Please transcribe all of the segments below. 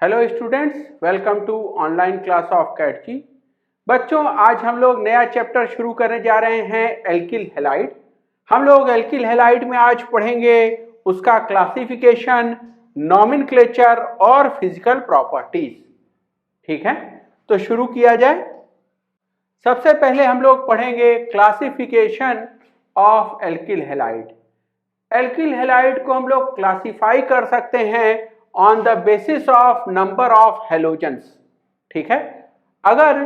Hello students, welcome to online class of CAT जी। बच्चों, आज हम लोग नया चैप्टर शुरू करने जा रहे हैं एल्किल हैलाइड। हम लोग एल्किल हैलाइड में आज पढ़ेंगे उसका क्लासिफिकेशन, नॉमेनक्लेचर और फिजिकल प्रॉपर्टीज। ठीक है, तो शुरू किया जाए। सबसे पहले हम लोग पढ़ेंगे classification of alkyl halide. Alkyl halide को हम लोग क्लासिफाई कर सकते हैं on the basis of number of halogens. ठीक है, अगर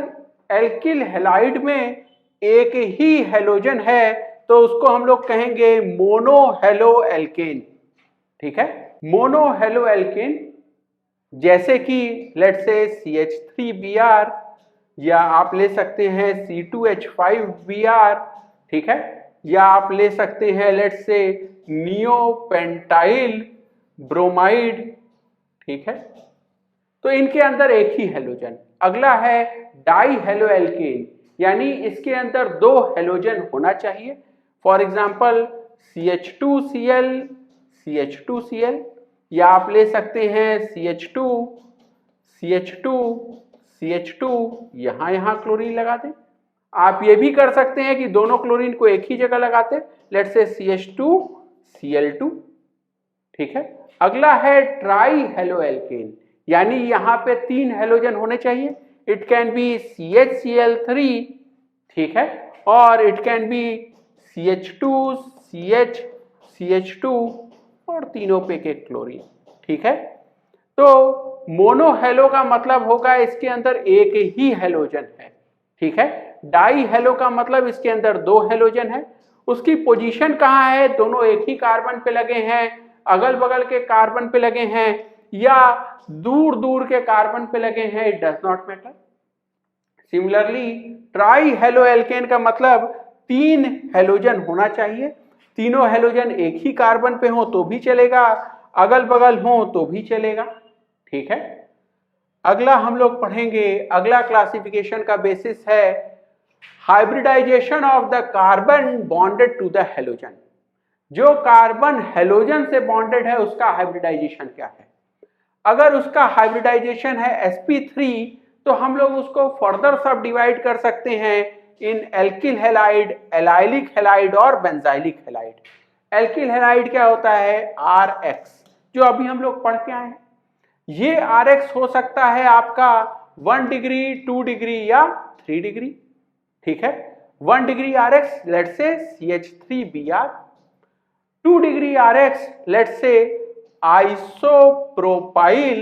एल्किल हैलाइड में एक ही हेलोजन है तो उसको हम लोग कहेंगे मोनो हेलो एल्केन। ठीक है, मोनो हेलो एल्केन, जैसे कि लेट्स से CH3Br, या आप ले सकते हैं C2H5Br। ठीक है, या आप ले सकते हैं लेट्स से नियोपेंटाइल ब्रोमाइड। ठीक है, तो इनके अंदर एक ही हेलोजन। अगला है डाई हेलो एल्केन, यानी इसके अंदर दो हेलोजन होना चाहिए। फॉर एग्जांपल CH2Cl, CH2Cl, या आप ले सकते हैं CH2, CH2, CH2, यहां क्लोरीन लगा दें। आप ये भी कर सकते हैं कि दोनों क्लोरीन को एक ही जगह लगाते, लेट्स से CH2Cl2। ठीक है, अगला है ट्राई हेलो एल्केन, यानी यहां पे तीन हेलोजन होने चाहिए। इट कैन बी CHCl3, ठीक है, और it can be CH2, CH, CH2 और तीनों पे के क्लोरीन। ठीक है, तो मोनो हेलो का मतलब होगा इसके अंदर एक ही हेलोजन है। ठीक है, डाई हेलो का मतलब इसके अंदर दो हेलोजन है। उसकी पोजीशन कहाँ है, दोनों एक ही कार्बन पे लगे हैं, अगल बगल के कार्बन पे लगे हैं, या दूर दूर के कार्बन पे लगे हैं, it does not matter. Similarly try halo alkane का मतलब तीन हेलोजन होना चाहिए। तीनों हेलोजन एक ही कार्बन पे हो तो भी चलेगा, अगल बगल हो तो भी चलेगा। ठीक है, अगला हम लोग पढ़ेंगे, अगला क्लासिफिकेशन का बेसिस है hybridization of the carbon bonded to the halogen. जो कार्बन हेलोजन से बॉन्डेड है उसका हाइब्रिडाइजेशन क्या है। अगर उसका हाइब्रिडाइजेशन है sp3 तो हम लोग उसको फर्दर सब डिवाइड कर सकते हैं इन एल्किल हैलाइड, एलाइलिक हैलाइड और बेंजाइलिक हैलाइड। एल्किल हैलाइड क्या होता है, Rx, जो अभी हम लोग पढ़ के आए हैं। ये Rx हो सकता है आपका 1 डिग्री, 2 डिग्री या 3 डिग्री। ठीक है, 1 degree Rx let's say CH3Br, 2 degree Rx let's say isopropyl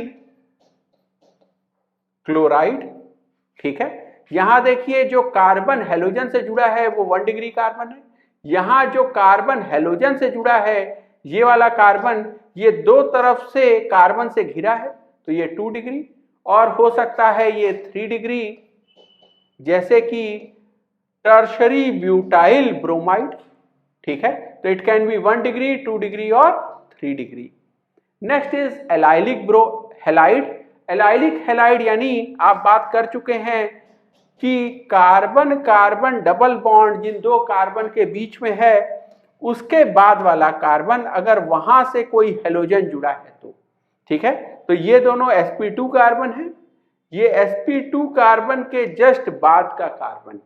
chloride. ठीक है, यहां देखिए जो कार्बन हेलोजन से जुड़ा है वो 1 डिग्री कार्बन है। यहां जो कार्बन हेलोजन से जुड़ा है ये वाला कार्बन, ये दो तरफ से कार्बन से घिरा है तो ये 2 डिग्री, और हो सकता है ये 3 डिग्री, जैसे कि टर्शरी ब्यूटाइल ब्रोमाइड। ठीक है, तो it can be 1 degree, 2 degree और 3 degree. Next is allylic halide. Allylic halide यानी आप बात कर चुके हैं कि कार्बन कार्बन डबल बॉन्ड जिन दो कार्बन के बीच में है उसके बाद वाला कार्बन, अगर वहां से कोई हेलोजन जुड़ा है तो। ठीक है, तो ये दोनों sp2 कार्बन है, ये sp2 कार्बन के जस्ट बाद का कार्बन।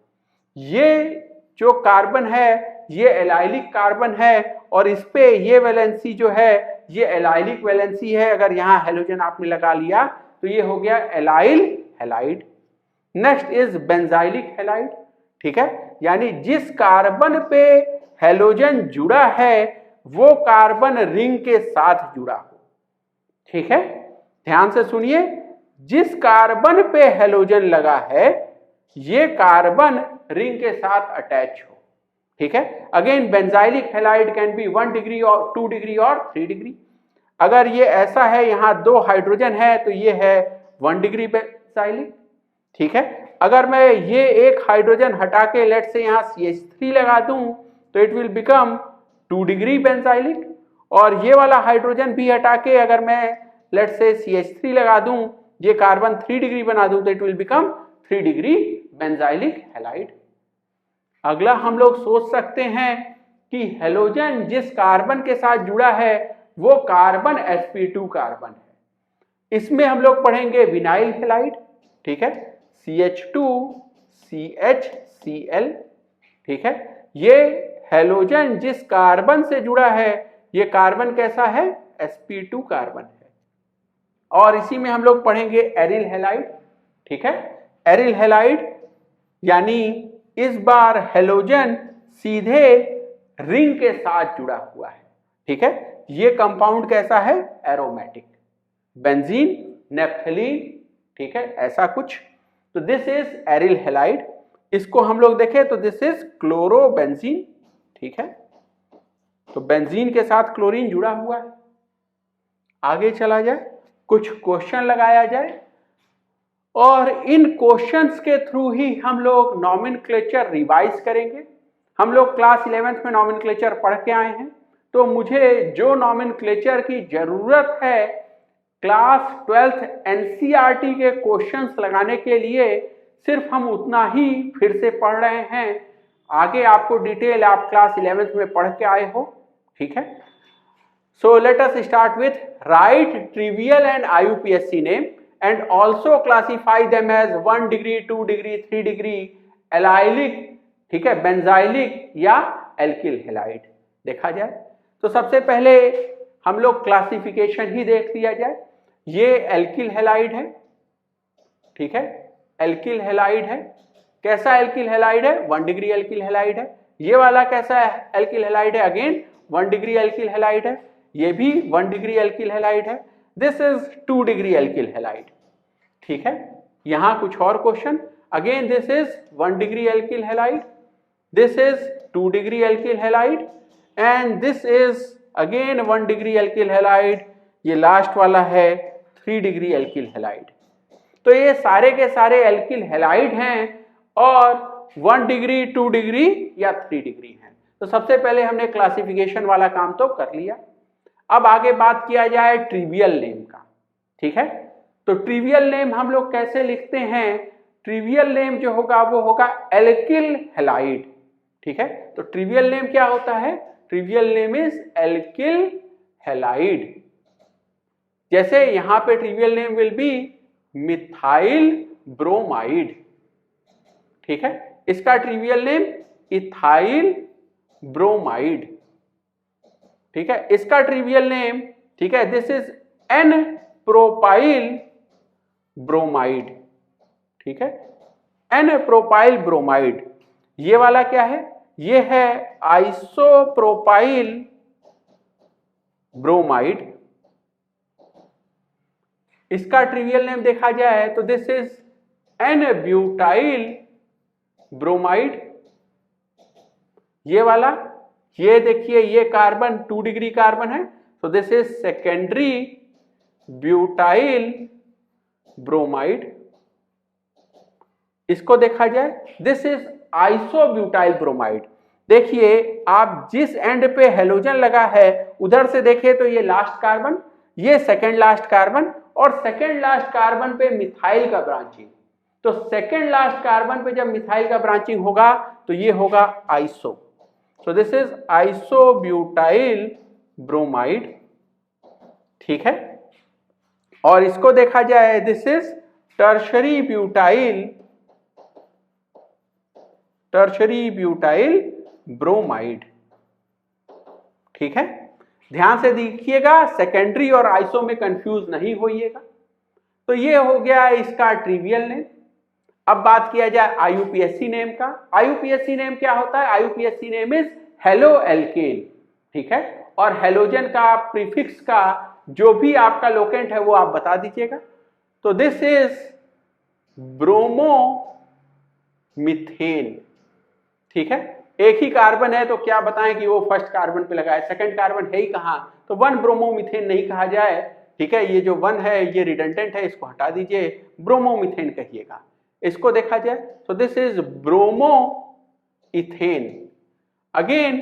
ये जो कार्बन है ये एलाइलिक कार्बन है और इस पे ये वैलेंसी जो है ये एलाइलिक वैलेंसी है। अगर यहाँ हेलोजन आपने लगा लिया तो ये हो गया allyl halide. Next is benzylic halide. ठीक है, यानी जिस कार्बन पे हेलोजन जुड़ा है वो कार्बन रिंग के साथ जुड़ा हो। ठीक है, ध्यान से सुनिए, जिस कार्बन पे हेलोजन लगा है ये कार्बन रिंग के साथ अटैच हो। ठीक है, again benzylic halide can be 1 degree और 2 डिग्री और 3 डिग्री। अगर ये ऐसा है, यहां दो हाइड्रोजन है तो ये है 1 डिग्री बेंजाइलिक। ठीक है, अगर मैं ये एक हाइड्रोजन हटा के लेट से यहां CH3 लगा दूं तो it will become 2 degree benzylic, और ये वाला हाइड्रोजन भी हटा के अगर मैं लेट से CH3 लगा दूं, ये कार्बन 3 डिग्री बना दूं तो it will become 3 degree benzylic halide. अगला हम लोग सोच सकते हैं कि हेलोजन जिस कार्बन के साथ जुड़ा है वो कार्बन sp2 कार्बन है, इसमें हम लोग पढ़ेंगे विनाइल हैलाइड, ठीक है, CH2CHCl, ठीक है। ये हैलोजन जिस कार्बन से जुड़ा है, ये कार्बन कैसा है, sp2 कार्बन है। और इसी में हम लोग पढ़ेंगे एरिल हैलाइड, ठीक है। एरिल हैलाइड यानी इस बार हैलोजन सीधे रिंग के साथ जुड़ा हुआ है, ठीक है। ये कंपाउंड कैसा है, एरोमेटिक, बेंजीन, नेप्थलीन, ठीक है, ऐसा कुछ। तो दिस इज एरिल हैलाइड। इसको हम लोग देखें तो दिस इज क्लोरोबेंजीन, ठीक है। तो बेंजीन के साथ क्लोरीन जुड़ा हुआ है। आगे चला जाए, कुछ क्वेश्चन लगाया जाए और इन क्वेश्चंस के थ्रू ही हम लोग नॉमेनक्लेचर रिवाइज करेंगे। हम लोग क्लास 11th में नॉमेनक्लेचर पढ़ के आए हैं, तो मुझे जो नॉमेनक्लेचर की जरूरत है क्लास 12th एनसीईआरटी के क्वेश्चंस लगाने के लिए, सिर्फ हम उतना ही फिर से पढ़ रहे हैं। आगे आपको डिटेल आप क्लास 11th में पढ़ के आए हो, ठीक है। So let us start with right trivial and IUPAC name and also classify them as 1 degree, 2 degree, 3 degree allylic, ठीक है, बेंजाइलिक या एल्किल हैलाइड देखा जाए। तो सबसे पहले हम लोग क्लासिफिकेशन ही देख लिया जाए। ये एल्किल हैलाइड है, ठीक है, एल्किल हैलाइड है। कैसा एल्किल हैलाइड है, 1 डिग्री एल्किल हैलाइड है। ये वाला कैसा है, एल्किल हैलाइड है, अगेन 1 डिग्री एल्किल हैलाइड है। ये भी 1 डिग्री एल्किल हैलाइड है। This is 2 degree alkyl halide, ठीक है। यहां कुछ और question, again this is 1 degree alkyl halide, this is 2 degree alkyl halide and this is again 1 degree alkyl halide. ये लास्ट वाला है 3 डिग्री एल्किल हैलाइड। तो ये सारे के सारे एल्किल हैलाइड हैं और 1 डिग्री, 2 डिग्री या 3 डिग्री हैं। तो सबसे पहले हमने क्लासिफिकेशन वाला काम तो कर लिया। अब आगे बात किया जाए ट्रिवियल नेम का, ठीक है। तो ट्रिवियल नेम हम लोग कैसे लिखते हैं, ट्रिवियल नेम जो होगा वो होगा एल्किल हैलाइड, ठीक है। तो ट्रिवियल नेम क्या होता है, trivial name is alkyl halide. जैसे यहां पे trivial name will be methyl bromide, ठीक है। इसका ट्रिवियल नेम इथाइल ब्रोमाइड, ठीक है। इसका ट्रिवियल नेम, ठीक है, this is an propyl bromide, ठीक है, एन प्रोपाइल ब्रोमाइड। ये वाला क्या है, ये है आइसोप्रोपाइल ब्रोमाइड। इसका ट्रिवियल नेम देखा जाए तो this is an butyl bromide. ये वाला, ये देखिए, ये कार्बन 2 डिग्री कार्बन है, तो this is secondary butyl bromide. इसको देखा जाए, दिस इज आइसोब्यूटाइल ब्रोमाइड। देखिए आप जिस एंड पे हेलोजन लगा है उधर से देखें तो ये लास्ट कार्बन, ये सेकेंड लास्ट कार्बन और सेकेंड लास्ट कार्बन पे मिथाइल का ब्रांचिंग। तो सेकेंड लास्ट कार्बन पे जब मिथाइल का ब्रांचिंग होगा तो ये होगा iso. So this is isobutyl bromide, ठीक है। और इसको देखा जाए, this is tertiary butyl bromide, ठीक है। ध्यान से देखिएगा, सेकेंडरी और आइसो में कंफ्यूज नहीं होइएगा। तो ये हो गया इसका ट्रिवियल नेम। अब बात किया जाए IUPAC नेम का। IUPAC नेम क्या होता है, IUPAC name is halo alkane, ठीक है। और हेलोजन का प्रीफिक्स का जो भी आपका लोकेंट है वो आप बता दीजिएगा। तो दिस इज ब्रोमो मिथेन, ठीक है। एक ही कार्बन है तो क्या बताएं कि वो फर्स्ट कार्बन पे लगा है, सेकंड कार्बन है ही कहां, तो 1 ब्रोमोमिथेन नहीं कहा जाए, ठीक है। ये जो 1 है ये रिडंडेंट है, इसको हटा दीजिए, ब्रोमोमिथेन कहिएगा। इसको देखा जाए तो this is bromo ethane. Again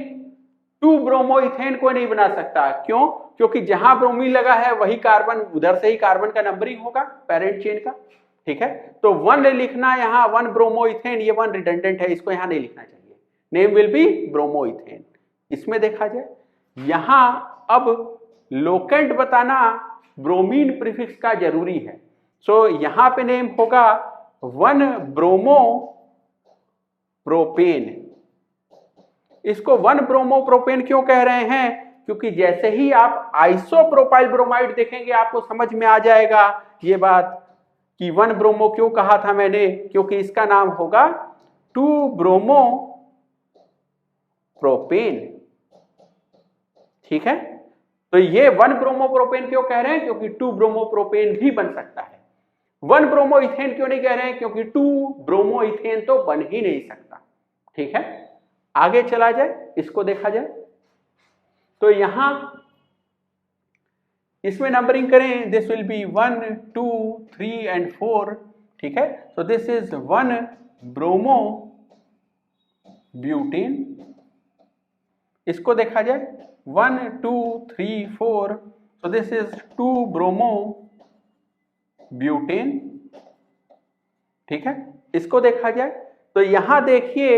2 bromo ethane कोई नहीं बना सकता, क्यों, क्योंकि जहां ब्रोमीन लगा है वही कार्बन, उधर से ही कार्बन का नंबरिंग होगा पेरेंट चेन का, ठीक है। तो 1 लिखना यहाँ 1 ब्रोमो इथेन, ये 1 रिडंडेंट है, इसको यहां नहीं लिखना चाहिए, name will be bromo ethane. इसमें देखा जाए, यहां अब लोकेंट बताना ब्रोमीन प्रीफिक्स का जरूरी है। सो यहां पे नेम होगा 1 ब्रोमो प्रोपेन। इसको 1 ब्रोमो प्रोपेन क्यों कह रहे हैं? क्योंकि जैसे ही आप आइसोप्रोपाइल ब्रोमाइड देखेंगे आपको समझ में आ जाएगा ये बात कि 1 ब्रोमो क्यों कहा था मैंने, क्योंकि इसका नाम होगा 2 ब्रोमो प्रोपेन। ठीक है, तो ये 1 ब्रोमो प्रोपेन क्यों कह रहे हैं? क्योंकि 2 ब्रोमो प्रोपेन भी बन सकता है। 1 ब्रोमो इथेन क्यों नहीं कह रहे हैं? क्योंकि 2 ब्रोमो इथेन तो बन ही नहीं सकता। ठीक है, आगे चला जाए, इसको देखा जाए तो यहां इसमें नंबरिंग करें, दिस विल बी 1 2 3 एंड 4। ठीक है, so this is 1 bromo butane. इसको देखा जाए 1 2 3 4, so this is 2 bromo butane. ठीक है, इसको देखा जाए तो यहां देखिए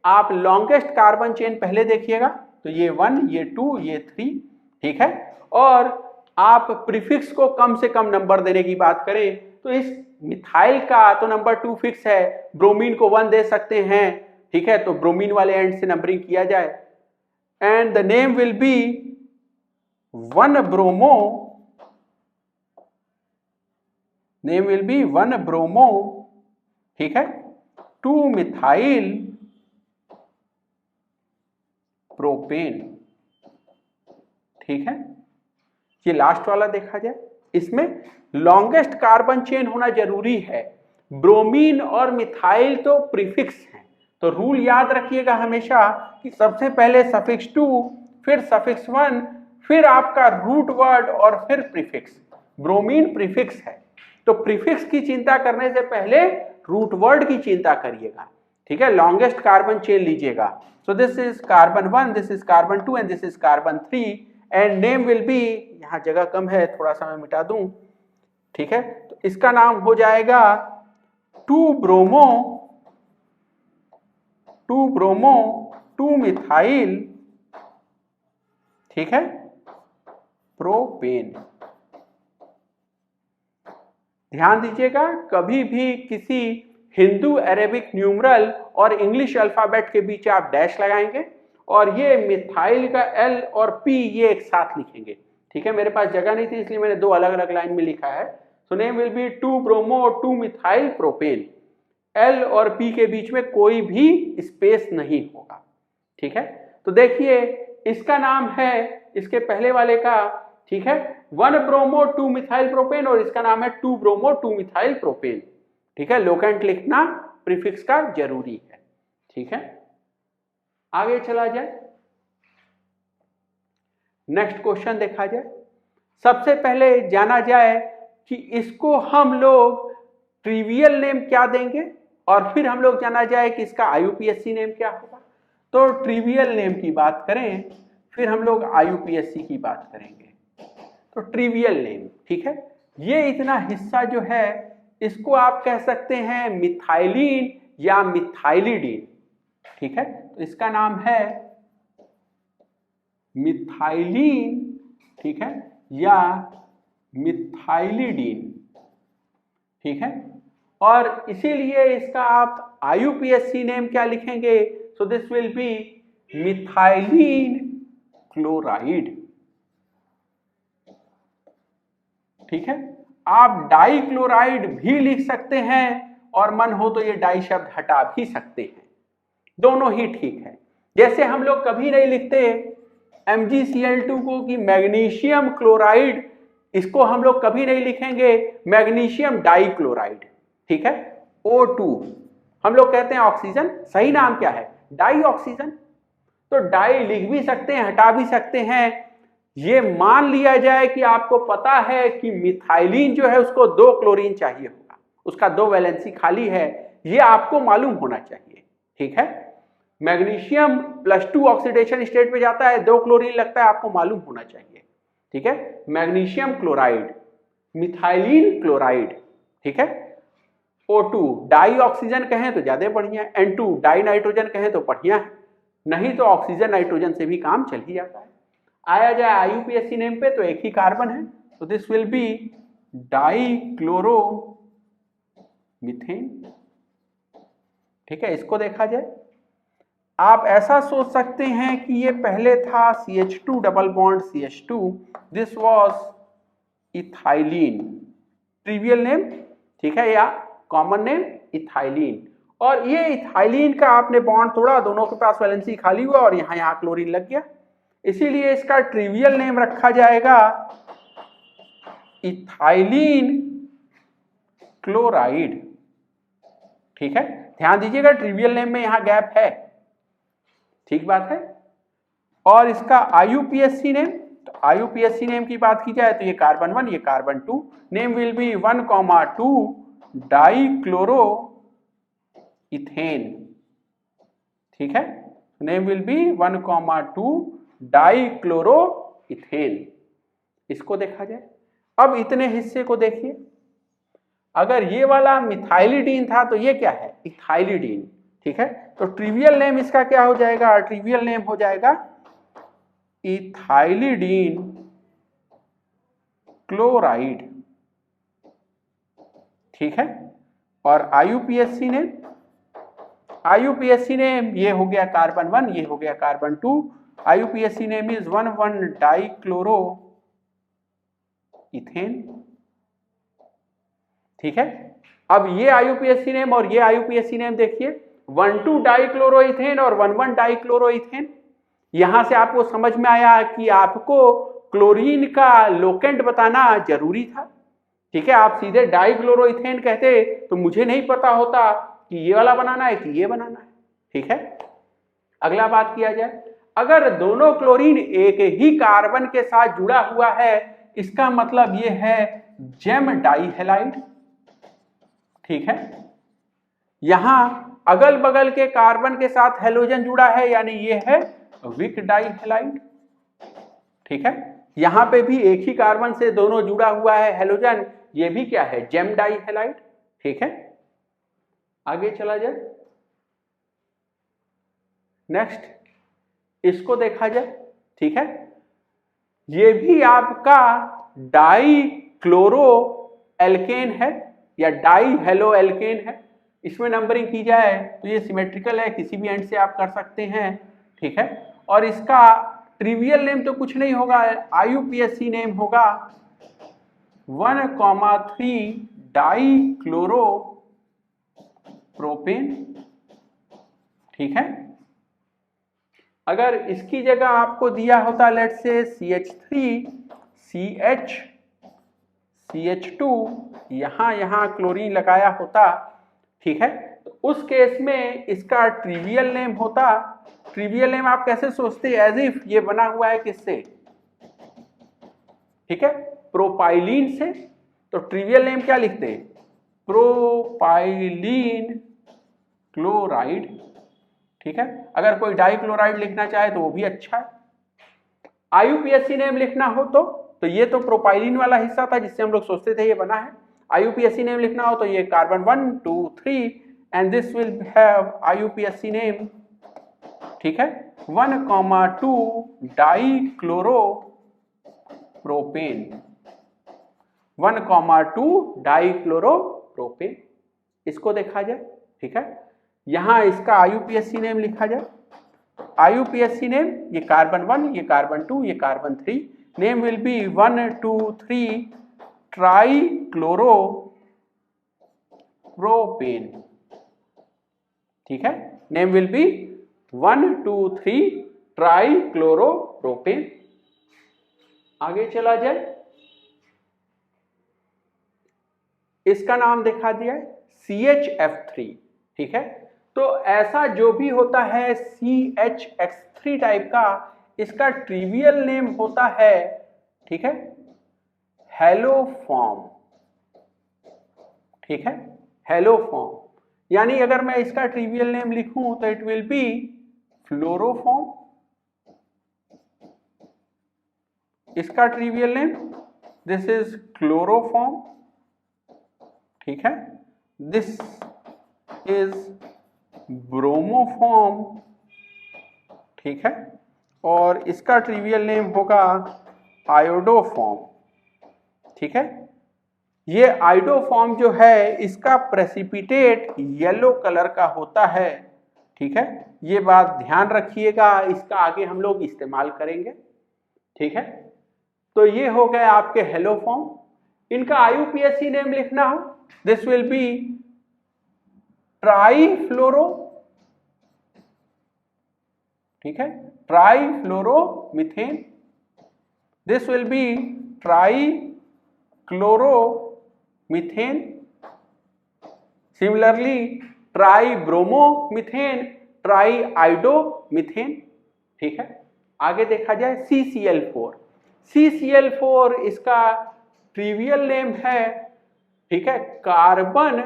आप लॉन्गेस्ट कार्बन चेन पहले देखिएगा, तो ये 1 ये 2 ये 3। ठीक है, और आप प्रीफिक्स को कम से कम नंबर देने की बात करें तो इस मिथाइल का तो नंबर 2 फिक्स है, ब्रोमीन को 1 दे सकते हैं। ठीक है, तो ब्रोमीन वाले एंड से नंबरिंग किया जाए and the name will be 1 bromo, name will be 1 bromo. ठीक है, 2 मिथाइल प्रोपेन। ठीक है, ये लास्ट वाला देखा जाए, इसमें लॉन्गेस्ट कार्बन चेन होना जरूरी है। ब्रोमीन और मिथाइल तो प्रीफिक्स हैं, तो रूल याद रखिएगा हमेशा कि सबसे पहले सफिक्स 2, फिर सफिक्स 1, फिर आपका रूट वर्ड और फिर प्रीफिक्स। ब्रोमीन प्रीफिक्स है तो प्रीफिक्स की चिंता करने से पहले रूट वर्ड की चिंता करिएगा। ठीक है, लॉन्गेस्ट कार्बन चेन लीजिएगा। So this is carbon 1, this is carbon 2 and this is carbon 3 and name will be, यहां जगह कम है थोड़ा सा मैं मिटा दूं। ठीक है, तो इसका नाम हो जाएगा 2 ब्रोमो 2 मिथाइल। ठीक है, प्रोपेन। ध्यान दीजिएगा कभी भी किसी हिंदू अरेबिक न्यूमरल और इंग्लिश अल्फाबेट के बीच आप डैश लगाएंगे और ये मिथाइल का L और P ये एक साथ लिखेंगे। ठीक है, मेरे पास जगह नहीं थी इसलिए मैंने 2 अलग अलग लाइन में लिखा है। So name will be 2 bromo 2 methyl propane. L और P के बीच में कोई भी स्पेस नहीं होगा। ठीक है, तो देखिए इसका नाम है इसके पहले वाले का, ठीक है, 1 ब्रोमो 2 मिथाइल प्रोपेन और इसका नाम है 2 ब्रोमो 2 मिथाइल प्रोपेन। ठीक है, लोकेंट लिखना प्रीफिक्स का जरूरी है। ठीक है, आगे चला जाए, नेक्स्ट क्वेश्चन देखा जाए। सबसे पहले जाना जाए कि इसको हम लोग ट्रिवियल नेम क्या देंगे और फिर हम लोग जाना जाए कि इसका IUPAC नेम क्या होगा। तो ट्रिवियल नेम की बात करें फिर हम लोग IUPAC की बात करेंगे। तो ट्रिवियल नेम, ठीक है, ये इतना हिस्सा जो है इसको आप कह सकते हैं मिथाइलिन या मिथाइलिडीन। ठीक है, तो इसका नाम है मिथाइलिन, ठीक है, या मिथाइलिडीन। ठीक है, और इसीलिए इसका आप IUPAC नेम क्या लिखेंगे? So this will B methylene chloride. ठीक है, आप डाई क्लोराइड भी लिख सकते हैं और मन हो तो ये डाई शब्द हटा भी सकते हैं, दोनों ही ठीक है। जैसे हम लोग कभी नहीं लिखते MgCl2 को कि मैग्नीशियम क्लोराइड, इसको हम लोग कभी नहीं लिखेंगे मैग्नीशियम डाई क्लोराइड। ठीक है, O2 हम लोग कहते हैं ऑक्सीजन, सही नाम क्या है? Die oxygen. तो डाई लिख भी सकते हैं हटा भी सकते हैं। ये मान लिया जाए कि आपको पता है कि मिथाइलिन जो है उसको 2 क्लोरीन चाहिए होगा, उसका 2 वैलेंसी खाली है, ये आपको मालूम होना चाहिए। ठीक है, मैग्नीशियम +2 ऑक्सीडेशन स्टेट में जाता है, 2 क्लोरीन लगता है, आपको मालूम होना चाहिए। ठीक है, मैग्नीशियम क्लोराइड, मिथाइलिन क्लोराइड। ठीक है, O2 डाई ऑक्सीजन कहें तो ज्यादा बढ़िया है, N2 डाई नाइट्रोजन कहें तो बढ़िया है, नहीं तो ऑक्सीजन नाइट्रोजन से भी काम चल ही जाता है। आया जाए IUPAC नेम पे तो एक ही कार्बन है, तो दिस विल बी डाइक्लोरोमीथेन। ठीक है, इसको देखा जाए। आप ऐसा सोच सकते हैं कि ये पहले था CH2 double bond CH2, this was ethylene, trivial name, ठीक है, या कॉमन नेम इथाइलिन। और ये इथाइलिन का आपने बॉन्ड तोड़ा, दोनों के पास वैलेंसी खाली हुआ और यहां क्लोरीन लग गया, इसीलिए इसका ट्रिवियल नेम रखा जाएगा इथाइलिन क्लोराइड। ठीक है, ध्यान दीजिएगा ट्रिवियल नेम में यहां गैप है, ठीक बात है। और इसका IUPAC नेम, तो IUPAC नेम की बात की जाए तो ये कार्बन 1, ये carbon 2, name will be 1,2 dichloro ethane. ठीक है, name will be 1,2 dichloro ethane. इसको देखा जाए। अब इतने हिस्से को देखिए, अगर ये वाला मिथाइलिडीन था तो ये क्या है, इथाइलिडीन। ठीक है, तो ट्रिवियल नेम इसका क्या हो जाएगा, ट्रिवियल नेम हो जाएगा इथाइलिडीन क्लोराइड। ठीक है, और IUPAC नेम, IUPAC नेम ये हो गया कार्बन 1, ये हो गया carbon 2, IUPAC name is 1,1 dichloro ethane. ठीक है, अब ये IUPAC नेम और ये IUPAC नेम देखिए, 1,2 डाइक्लोरोइथेन और 1,1 डाइक्लोरोइथेन। यहां से आपको समझ में आया कि आपको क्लोरीन का लोकेंट बताना जरूरी था। ठीक है, आप सीधे डाइक्लोरोइथेन कहते तो मुझे नहीं पता होता कि ये वाला बनाना है कि ये बनाना है। ठीक है, अगला बात किया जाए, अगर दोनों क्लोरीन एक ही कार्बन के साथ जुड़ा हुआ है, इसका मतलब ये है जेम डाइहैलाइड। ठीक है, यहां अगल बगल के कार्बन के साथ हेलोजन जुड़ा है, यानी ये है विक डाइहैलाइड। ठीक है, यहां पे भी एक ही कार्बन से दोनों जुड़ा हुआ है हेलोजन, ये भी क्या है, जेम डाइहैलाइड। ठीक है, आगे चला जाए। नेक्स्ट इसको देखा जाए। ठीक है, ये भी आपका डाई क्लोरो एल्केन है या डाई हेलो एल्केन है। इसमें नंबरिंग की जाए तो ये सिमेट्रिकल है, किसी भी एंड से आप कर सकते हैं। ठीक है, और इसका ट्रिवियल नेम तो कुछ नहीं होगा, IUPAC नेम होगा 1,3 डाई क्लोरो प्रोपेन। ठीक है, अगर इसकी जगह आपको दिया होता लेट से CH3 CH CH2, यहां क्लोरीन लगाया होता, ठीक है, तो उस केस में इसका ट्रिवियल नेम होता, ट्रिवियल नेम आप कैसे सोचते हैं, एज इफ ये बना हुआ है किससे, ठीक है, प्रोपाइलीन से, तो ट्रिवियल नेम क्या लिखते हैं, प्रोपाइलीन क्लोराइड। ठीक है, अगर कोई डाइक्लोराइड लिखना चाहे तो वो भी अच्छा है। IUPAC नेम लिखना हो तो ये तो प्रोपाइलीन वाला हिस्सा था जिससे हम लोग सोचते थे ये बना है। IUPAC नेम लिखना हो तो ये carbon 1 2 3 and this will have IUPAC name. ठीक है, 1,2 डाइक्लोरो प्रोपेन, 1,2 डाइक्लोरो प्रोपेन। इसको देखा जाए। ठीक है, यहां इसका IUPAC नेम लिखा जाए। IUPAC नेम, ये कार्बन 1, ये कार्बन 2, ये carbon 3, name will be 1 2 3 trichloro propane. ठीक है, name will be 1 2 3 trichloro propane. आगे चला जाए, इसका नाम देखा दिया है CHF3। ठीक है, तो ऐसा जो भी होता है CHX3 टाइप का, इसका ट्रिवियल नेम होता है, ठीक है, हेलोफॉर्म। ठीक है, हेलोफॉर्म, यानी अगर मैं इसका ट्रिवियल नेम लिखूं तो इट विल बी फ्लोरोफॉर्म। इसका trivial name, this is chloroform. ठीक है, दिस इज ब्रोमोफॉर्म। ठीक है, और इसका ट्रिवियल नेम होगा आयोडोफॉर्म। ठीक है। ये आइडोफॉर्म जो है इसका प्रेसिपिटेट येलो कलर का होता है, ठीक है। ये बात ध्यान रखिएगा, इसका आगे हम लोग इस्तेमाल करेंगे, ठीक है। तो ये हो गए आपके हेलोफॉर्म। इनका आईयूपीएसी नेम लिखना हो, दिस विल बी ट्राईफ्लोरो, ठीक है, trifluoromethane. This will be trichloromethane. Similarly tribromomethane, triiodomethane, ठीक है। आगे देखा जाए CCl4। CCl4 इसका ट्रिवियल नेम है, ठीक है, कार्बन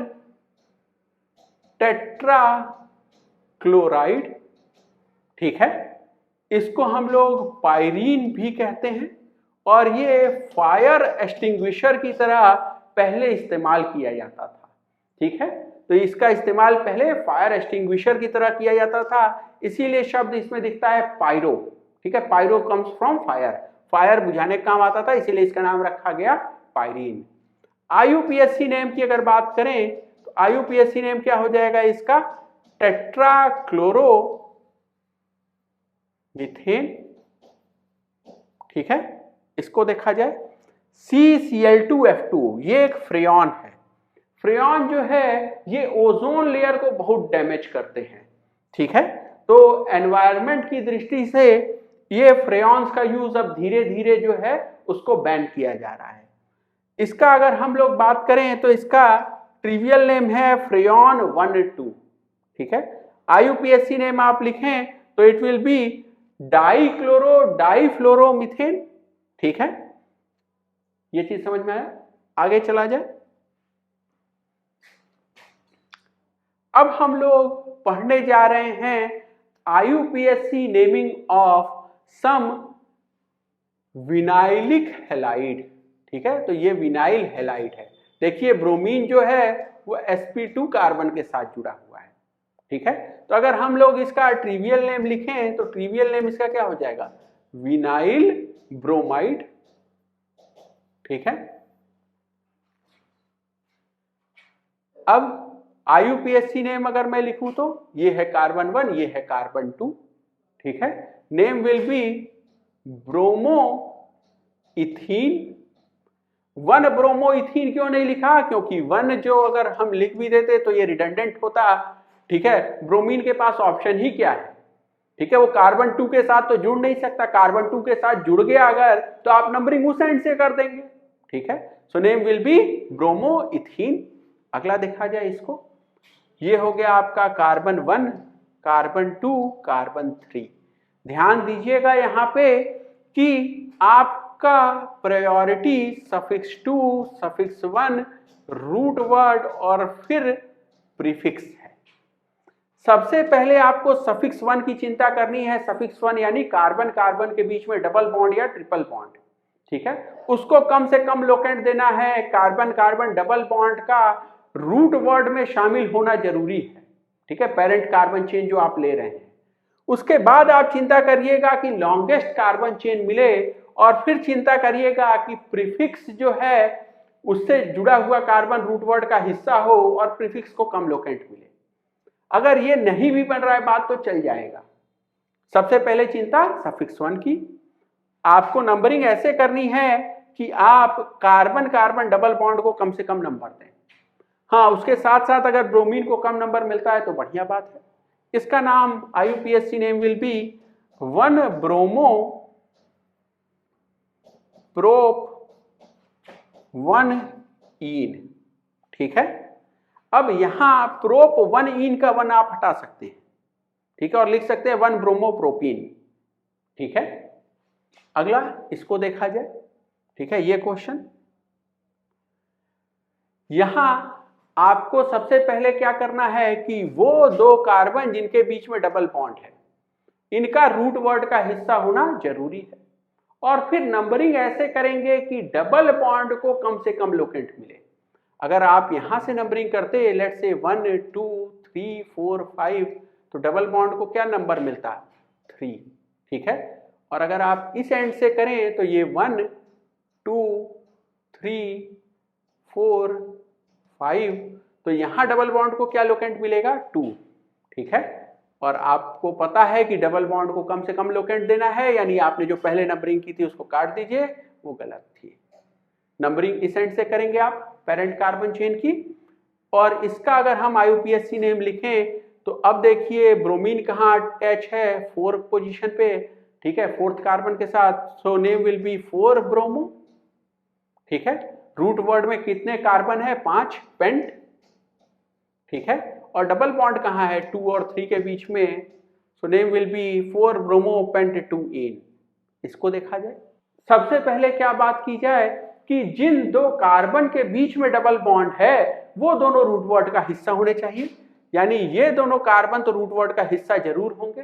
टेट्रा क्लोराइड, ठीक है। इसको हम लोग पायरीन भी कहते हैं और ये फायर एक्सटिंग्विशर की तरह पहले इस्तेमाल किया जाता था, ठीक है। तो इसका इस्तेमाल पहले फायर एक्सटिंग्विशर की तरह किया जाता था, इसीलिए शब्द इसमें दिखता है पायरो, ठीक है। Pyro comes from fire, fire बुझाने का काम आता था, इसीलिए इसका नाम रखा गया पायरीन। आईयूपीएसी नेम की अगर बात करें तो आईयूपीएसी नेम क्या हो जाएगा इसका, टेट्राक्लोरो मीथेन, ठीक है। इसको देखा जाए CCl2F2, ये एक फ्रेयॉन है। फ्रेयॉन जो है ये ओजोन लेयर को बहुत डैमेज करते हैं, ठीक है। तो एनवायरनमेंट की दृष्टि से ये फ्रेयॉन्स का यूज अब धीरे धीरे जो है उसको बैन किया जा रहा है। इसका अगर हम लोग बात करें तो इसका ट्रिवियल नेम है फ्रेयॉन 1,2, ठीक है। आईयूपीएसी नेम आप लिखें तो इट विल बी डाईफ्लोरोमीथेन, ठीक है। ये चीज समझ में आया, आगे चला जाए। अब हम लोग पढ़ने जा रहे हैं IUPAC naming of some vinylic halide, ठीक है। तो ये विनाइल हैलाइड है। देखिए ब्रोमीन जो है वो sp2 कार्बन के साथ जुड़ा हुआ है, ठीक है। तो अगर हम लोग इसका ट्रिवियल नेम लिखें तो ट्रिवियल नेम इसका क्या हो जाएगा, विनाइल ब्रोमाइड, ठीक है। अब आईयूपीएसी नेम अगर मैं लिखूं तो ये है कार्बन 1, ये है कार्बन 2, ठीक है। Name will be bromo ethene. 1 bromo ethene क्यों नहीं लिखा, क्योंकि 1 जो अगर हम लिख भी देते तो ये रिडंडेंट होता, ठीक है। ब्रोमीन के पास ऑप्शन ही क्या है, ठीक है। वो कार्बन 2 के साथ तो जुड़ नहीं सकता, कार्बन 2 के साथ जुड़ गया अगर तो आप नंबरिंग उस एंड से कर देंगे, ठीक है। So name will be bromo ethene. अगला देखा जाए इसको, ये हो गया आपका कार्बन 1, कार्बन 2, कार्बन 3। ध्यान दीजिएगा यहाँ पे कि आपका priority suffix 2, suffix 1, root word और फिर प्रीफिक्स है। सबसे पहले आपको सफिक्स 1 की चिंता करनी है। सफिक्स 1 यानी कार्बन कार्बन के बीच में डबल बॉन्ड या ट्रिपल बॉन्ड, ठीक है, उसको कम से कम लोकेंट देना है। कार्बन कार्बन डबल बॉन्ड का रूट वर्ड में शामिल होना जरूरी है, ठीक है, पेरेंट कार्बन चेन जो आप ले रहे हैं। उसके बाद आप चिंता करिएगा कि लॉन्गेस्ट कार्बन चेन मिले और फिर चिंता करिएगा कि प्रीफिक्स जो है उससे जुड़ा हुआ कार्बन रूट वर्ड का हिस्सा हो और प्रीफिक्स को कम लोकेंट मिले। अगर ये नहीं भी बन रहा है बात तो चल जाएगा। सबसे पहले चिंता सफिक्स 1 की। आपको नंबरिंग ऐसे करनी है कि आप कार्बन कार्बन डबल बॉन्ड को कम से कम नंबर दें। हाँ, उसके साथ साथ अगर ब्रोमीन को कम नंबर मिलता है तो बढ़िया बात है। इसका नाम IUPAC name will be 1 bromo prop 1 ईन, ठीक है। अब यहां प्रोप 1 ईन का 1 आप हटा सकते हैं, ठीक है, और लिख सकते हैं 1 ब्रोमो प्रोपीन, ठीक है। अगला इसको देखा जाए, ठीक है। ये क्वेश्चन यहां आपको सबसे पहले क्या करना है कि वो 2 कार्बन जिनके बीच में डबल बॉन्ड है इनका रूट वर्ड का हिस्सा होना जरूरी है, और फिर नंबरिंग ऐसे करेंगे कि डबल बॉन्ड को कम से कम लोकेंट मिले। अगर आप यहां से नंबरिंग करते लेट्स से 1 2 3 4 5 तो डबल बॉन्ड को क्या नंबर मिलता, 3, ठीक है। और अगर आप इस एंड से करें तो ये 1 2 3 4 5, तो यहां डबल बॉन्ड को क्या लोकेंट मिलेगा 2, ठीक है। और आपको पता है कि डबल बॉन्ड को कम से कम लोकेंट देना है, यानी आपने जो पहले नंबरिंग की थी उसको काट दीजिए, वो गलत थी। नंबरिंग इस एंड से करेंगे आप पेरेंट कार्बन चेन की। और इसका अगर हम IUPAC नेम लिखें तो अब देखिए ब्रोमीन कहाँ अटैच है, 4 पोजीशन पे, ठीक है, 4th कार्बन के साथ। So name will be 4 bromo, ठीक है। रूट वर्ड में कितने कार्बन है 5, पेंट, ठीक है। और डबल बॉन्ड कहाँ है 2 और 3 के बीच में, so name will be 4 bromo paint 2 इन। इसको देखा जाए। सबसे पहले क्या बात की जाए कि जिन 2 कार्बन के बीच में डबल बॉन्ड है वो दोनों रूट वर्ड का हिस्सा होने चाहिए, यानी ये दोनों कार्बन तो रूट वर्ड का हिस्सा जरूर होंगे,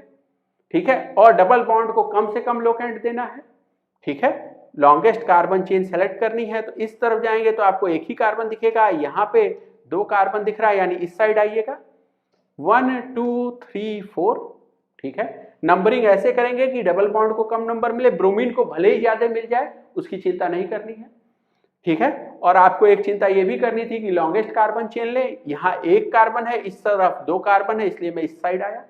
ठीक है। और डबल बॉन्ड को कम से कम लोकेंट देना है, ठीक है। लॉन्गेस्ट कार्बन चेन सेलेक्ट करनी है, तो इस तरफ जाएंगे तो आपको एक ही कार्बन दिखेगा, यहाँ पे 2 कार्बन दिख रहा है, यानी इस साइड आइएगा 1 2 3 4, ठीक है। नंबरिंग ऐसे करेंगे कि डबल बॉन्ड को कम नंबर मिले, ब्रोमीन को भले ही ज्यादा मिल जाए उसकी चिंता नहीं करनी है, ठीक है। और आपको एक चिंता ये भी करनी थी कि लॉन्गेस्ट कार्बन चेन ले, यहाँ 1 कार्बन है, इस तरफ 2 कार्बन है, इसलिए मैं इस साइड आया,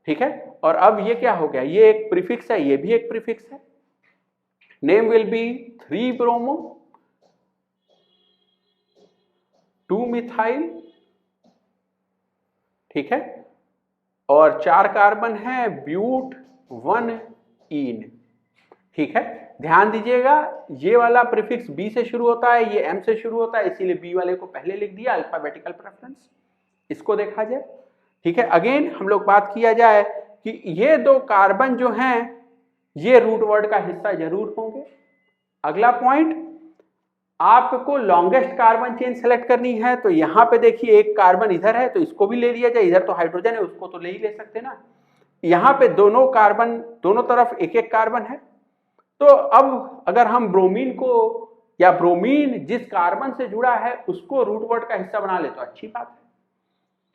ठीक है। और अब ये क्या हो गया, ये एक प्रीफिक्स है, ये भी एक प्रीफिक्स है। Name will be 3 bromo 2 methyl, ठीक है। और 4 कार्बन है, ब्यूट 1 इन, ठीक है। ध्यान दीजिएगा ये वाला प्रीफिक्स बी से शुरू होता है, ये एम से शुरू होता है, इसीलिए बी वाले को पहले लिख दिया, अल्फाबेटिकल प्रेफरेंस। इसको देखा जाए, ठीक है। अगेन हम लोग बात किया जाए कि ये 2 कार्बन जो हैं ये रूट वर्ड का हिस्सा जरूर होंगे। अगला पॉइंट, आपको लॉन्गेस्ट कार्बन चेन सेलेक्ट करनी है, तो यहां पे देखिए 1 कार्बन इधर है तो इसको भी ले लिया जाए, इधर तो हाइड्रोजन है उसको तो ले ही ले सकते ना। यहां पे दोनों कार्बन, दोनों तरफ 1-1 कार्बन है, तो अब अगर हम ब्रोमीन को या ब्रोमीन जिस कार्बन से जुड़ा है उसको रूट वर्ड का हिस्सा बना ले तो अच्छी बात है,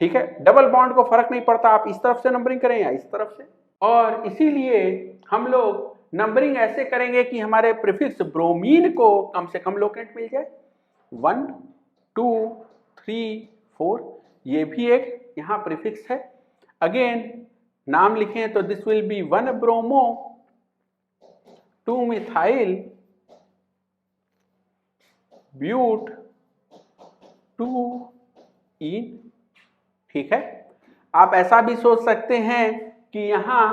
ठीक है। डबल बॉन्ड को फर्क नहीं पड़ता आप इस तरफ से नंबरिंग करें या इस तरफ से। और इसीलिए हम लोग नंबरिंग ऐसे करेंगे कि हमारे प्रीफिक्स ब्रोमीन को कम से कम लोकेंट मिल जाए, 1 2 3 4, ये भी एक यहाँ प्रीफिक्स है। अगेन नाम लिखें तो this will be 1 bromo 2 methyl but 2 yne, ठीक है। आप ऐसा भी सोच सकते हैं कि यहां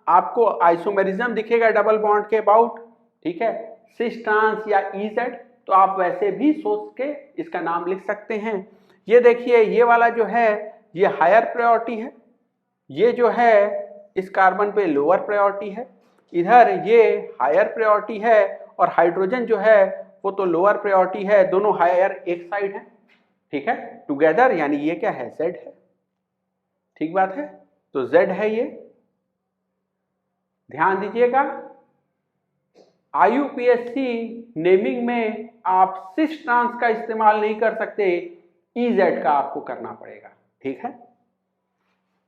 आपको आइसोमेरिज्म दिखेगा डबल बॉन्ड के अबाउट, ठीक है, सिस ट्रांस या EZ, तो आप वैसे भी सोच के इसका नाम लिख सकते हैं। ये देखिए ये वाला जो है ये हायर प्रायोरिटी है, ये जो है इस कार्बन पे लोअर प्रायोरिटी है, इधर ये हायर प्रायोरिटी है, और हाइड्रोजन जो है वो तो लोअर प्रायोरिटी है, दोनों हायर एक साइड है, ठीक है, टुगेदर, यानी ये क्या है Z है, ठीक बात है, तो Z है ये। ध्यान दीजिएगा IUPAC नेमिंग में आप सिस ट्रांस का इस्तेमाल नहीं कर सकते, EZ का आपको करना पड़ेगा, ठीक है।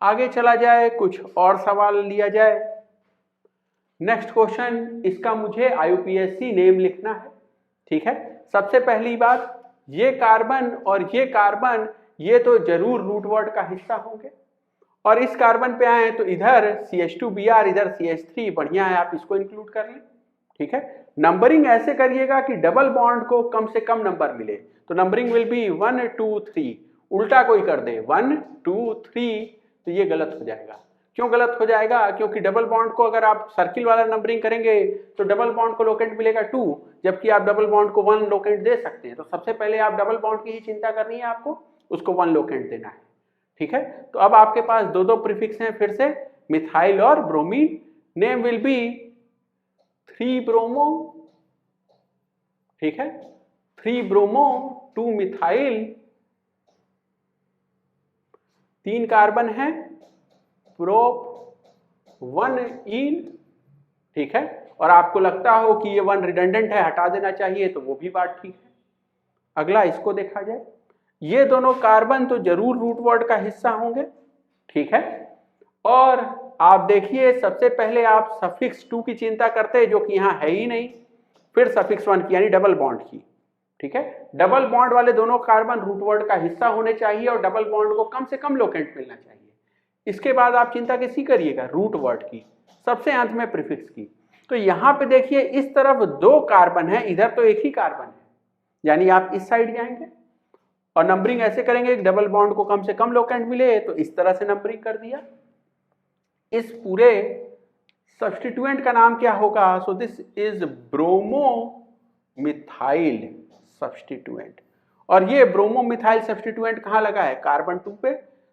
आगे चला जाए, कुछ और सवाल लिया जाए। नेक्स्ट क्वेश्चन, इसका मुझे IUPAC नेम लिखना है, ठीक है। सबसे पहली बात, ये कार्बन और ये कार्बन ये तो जरूर रूट वर्ड का हिस्सा होंगे, और इस कार्बन पे आए तो इधर CH2Br, इधर CH3, बढ़िया है, आप इसको इंक्लूड कर लें, ठीक है। नंबरिंग ऐसे करिएगा कि डबल बॉन्ड को कम से कम नंबर मिले, तो नंबरिंग विल बी 1 2 3, उल्टा कोई कर दे 1 2 3 तो ये गलत हो जाएगा। क्यों गलत हो जाएगा, क्योंकि डबल बॉन्ड को अगर आप सर्किल वाला नंबरिंग करेंगे तो डबल बॉन्ड को लोकेंट मिलेगा 2, जबकि आप डबल बॉन्ड को 1 लोकेंट दे सकते हैं। तो सबसे पहले आप डबल बॉन्ड की ही चिंता करनी है, आपको उसको 1 लोकेंट देना है, ठीक है। तो अब आपके पास 2 प्रीफिक्स हैं, फिर से मिथाइल और bromine. Name will be 3 bromo, ठीक है, 3 ब्रोमो 2 मिथाइल, 3 कार्बन है, प्रोप 1 इन, ठीक है। और आपको लगता हो कि ये 1 रिडंडेंट है, हटा देना चाहिए, तो वो भी बात ठीक है। अगला इसको देखा जाए, ये दोनों कार्बन तो जरूर रूट वर्ड का हिस्सा होंगे, ठीक है। और आप देखिए सबसे पहले आप सफिक्स 2 की चिंता करते हैं जो कि यहाँ है ही नहीं, फिर सफिक्स 1 की यानी डबल बॉन्ड की, ठीक है। डबल बॉन्ड वाले दोनों कार्बन रूट वर्ड का हिस्सा होने चाहिए और डबल बॉन्ड को कम से कम लोकेंट मिलना चाहिए। इसके बाद आप चिंता किसकी करिएगा, रूट वर्ड की, सबसे अंत में प्रीफिक्स की। तो यहां पे देखिए इस तरफ 2 कार्बन है, इधर तो एक ही कार्बन है, यानी आप इस साइड जाएंगे और नंबरिंग ऐसे करेंगे कि डबल बॉन्ड को कम से कम लोकेंट मिले, तो इस तरह से नंबरिंग कर दिया। इस पूरे सब्स्टिट्यूएंट का नाम क्या होगा, so this is bromo methyl substituent. और ये ब्रोमो मिथाइल सब्स्टिट्यूएंट कहां लगा है, कार्बन 2 पे,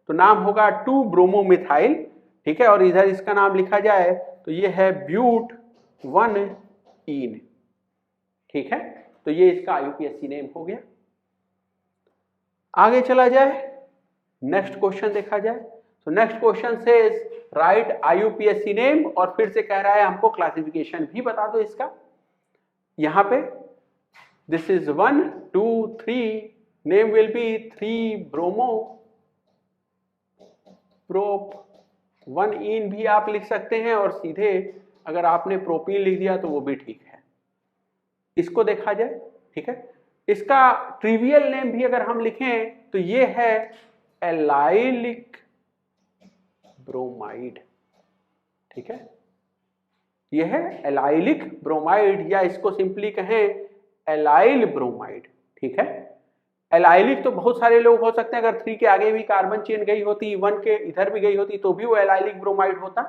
तो नाम होगा 2 ब्रोमो मिथाइल, ठीक है। और इधर इसका नाम लिखा जाए तो ये है ब्यूट 1 इन, ठीक है। तो ये इसका IUPAC नेम हो गया। आगे चला जाए, नेक्स्ट क्वेश्चन देखा जाए। तो नेक्स्ट क्वेश्चन से राइट IUPAC नेम, और फिर से कह रहा है हमको क्लासिफिकेशन भी बता दो इसका। यहां पे this is 1 2 3, name will be 3 bromo prop 1 इन भी आप लिख सकते हैं, और सीधे अगर आपने प्रोपीन लिख दिया तो वो भी ठीक है। इसको देखा जाए, ठीक है। इसका ट्रिवियल नेम भी अगर हम लिखें तो ये है एलाइलिक ब्रोमाइड, ठीक है। ये है एलाइलिक ब्रोमाइड, या इसको सिंपली कहें एलाइल ब्रोमाइड, ठीक है। एलाइलिक तो बहुत सारे लोग हो सकते हैं, अगर 3 के आगे भी कार्बन चेन गई होती, 1 के इधर भी गई होती तो भी वो एलाइलिक ब्रोमाइड होता,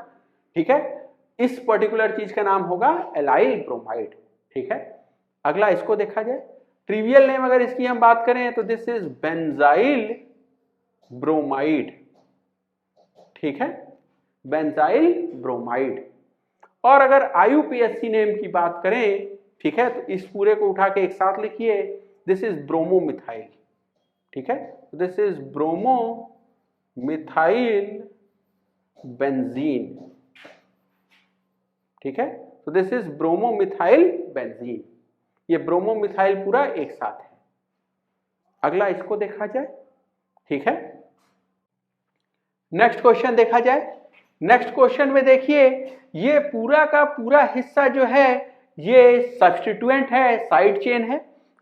ठीक है। इस पर्टिकुलर चीज का नाम होगा एलाइल ब्रोमाइड, ठीक है। अगला इसको देखा जाए, ट्रिवियल नेम अगर इसकी हम बात करें तो दिस इज बेंजाइल ब्रोमाइड, ठीक है, बेंजाइल ब्रोमाइड। और अगर IUPAC नेम की बात करें, ठीक है, तो इस पूरे को उठा के एक साथ लिखिए, दिस इज ब्रोमो मिथाइल, ठीक है, this is bromo methyl benzene, ठीक है। तो this is bromo methyl benzene, ये ब्रोमो मिथाइल पूरा एक साथ है। अगला इसको देखा जाए, ठीक है। नेक्स्ट क्वेश्चन देखा जाए। नेक्स्ट क्वेश्चन में देखिए ये पूरा का पूरा हिस्सा जो है ये सब्स्टिट्यूएंट है, साइड चेन है,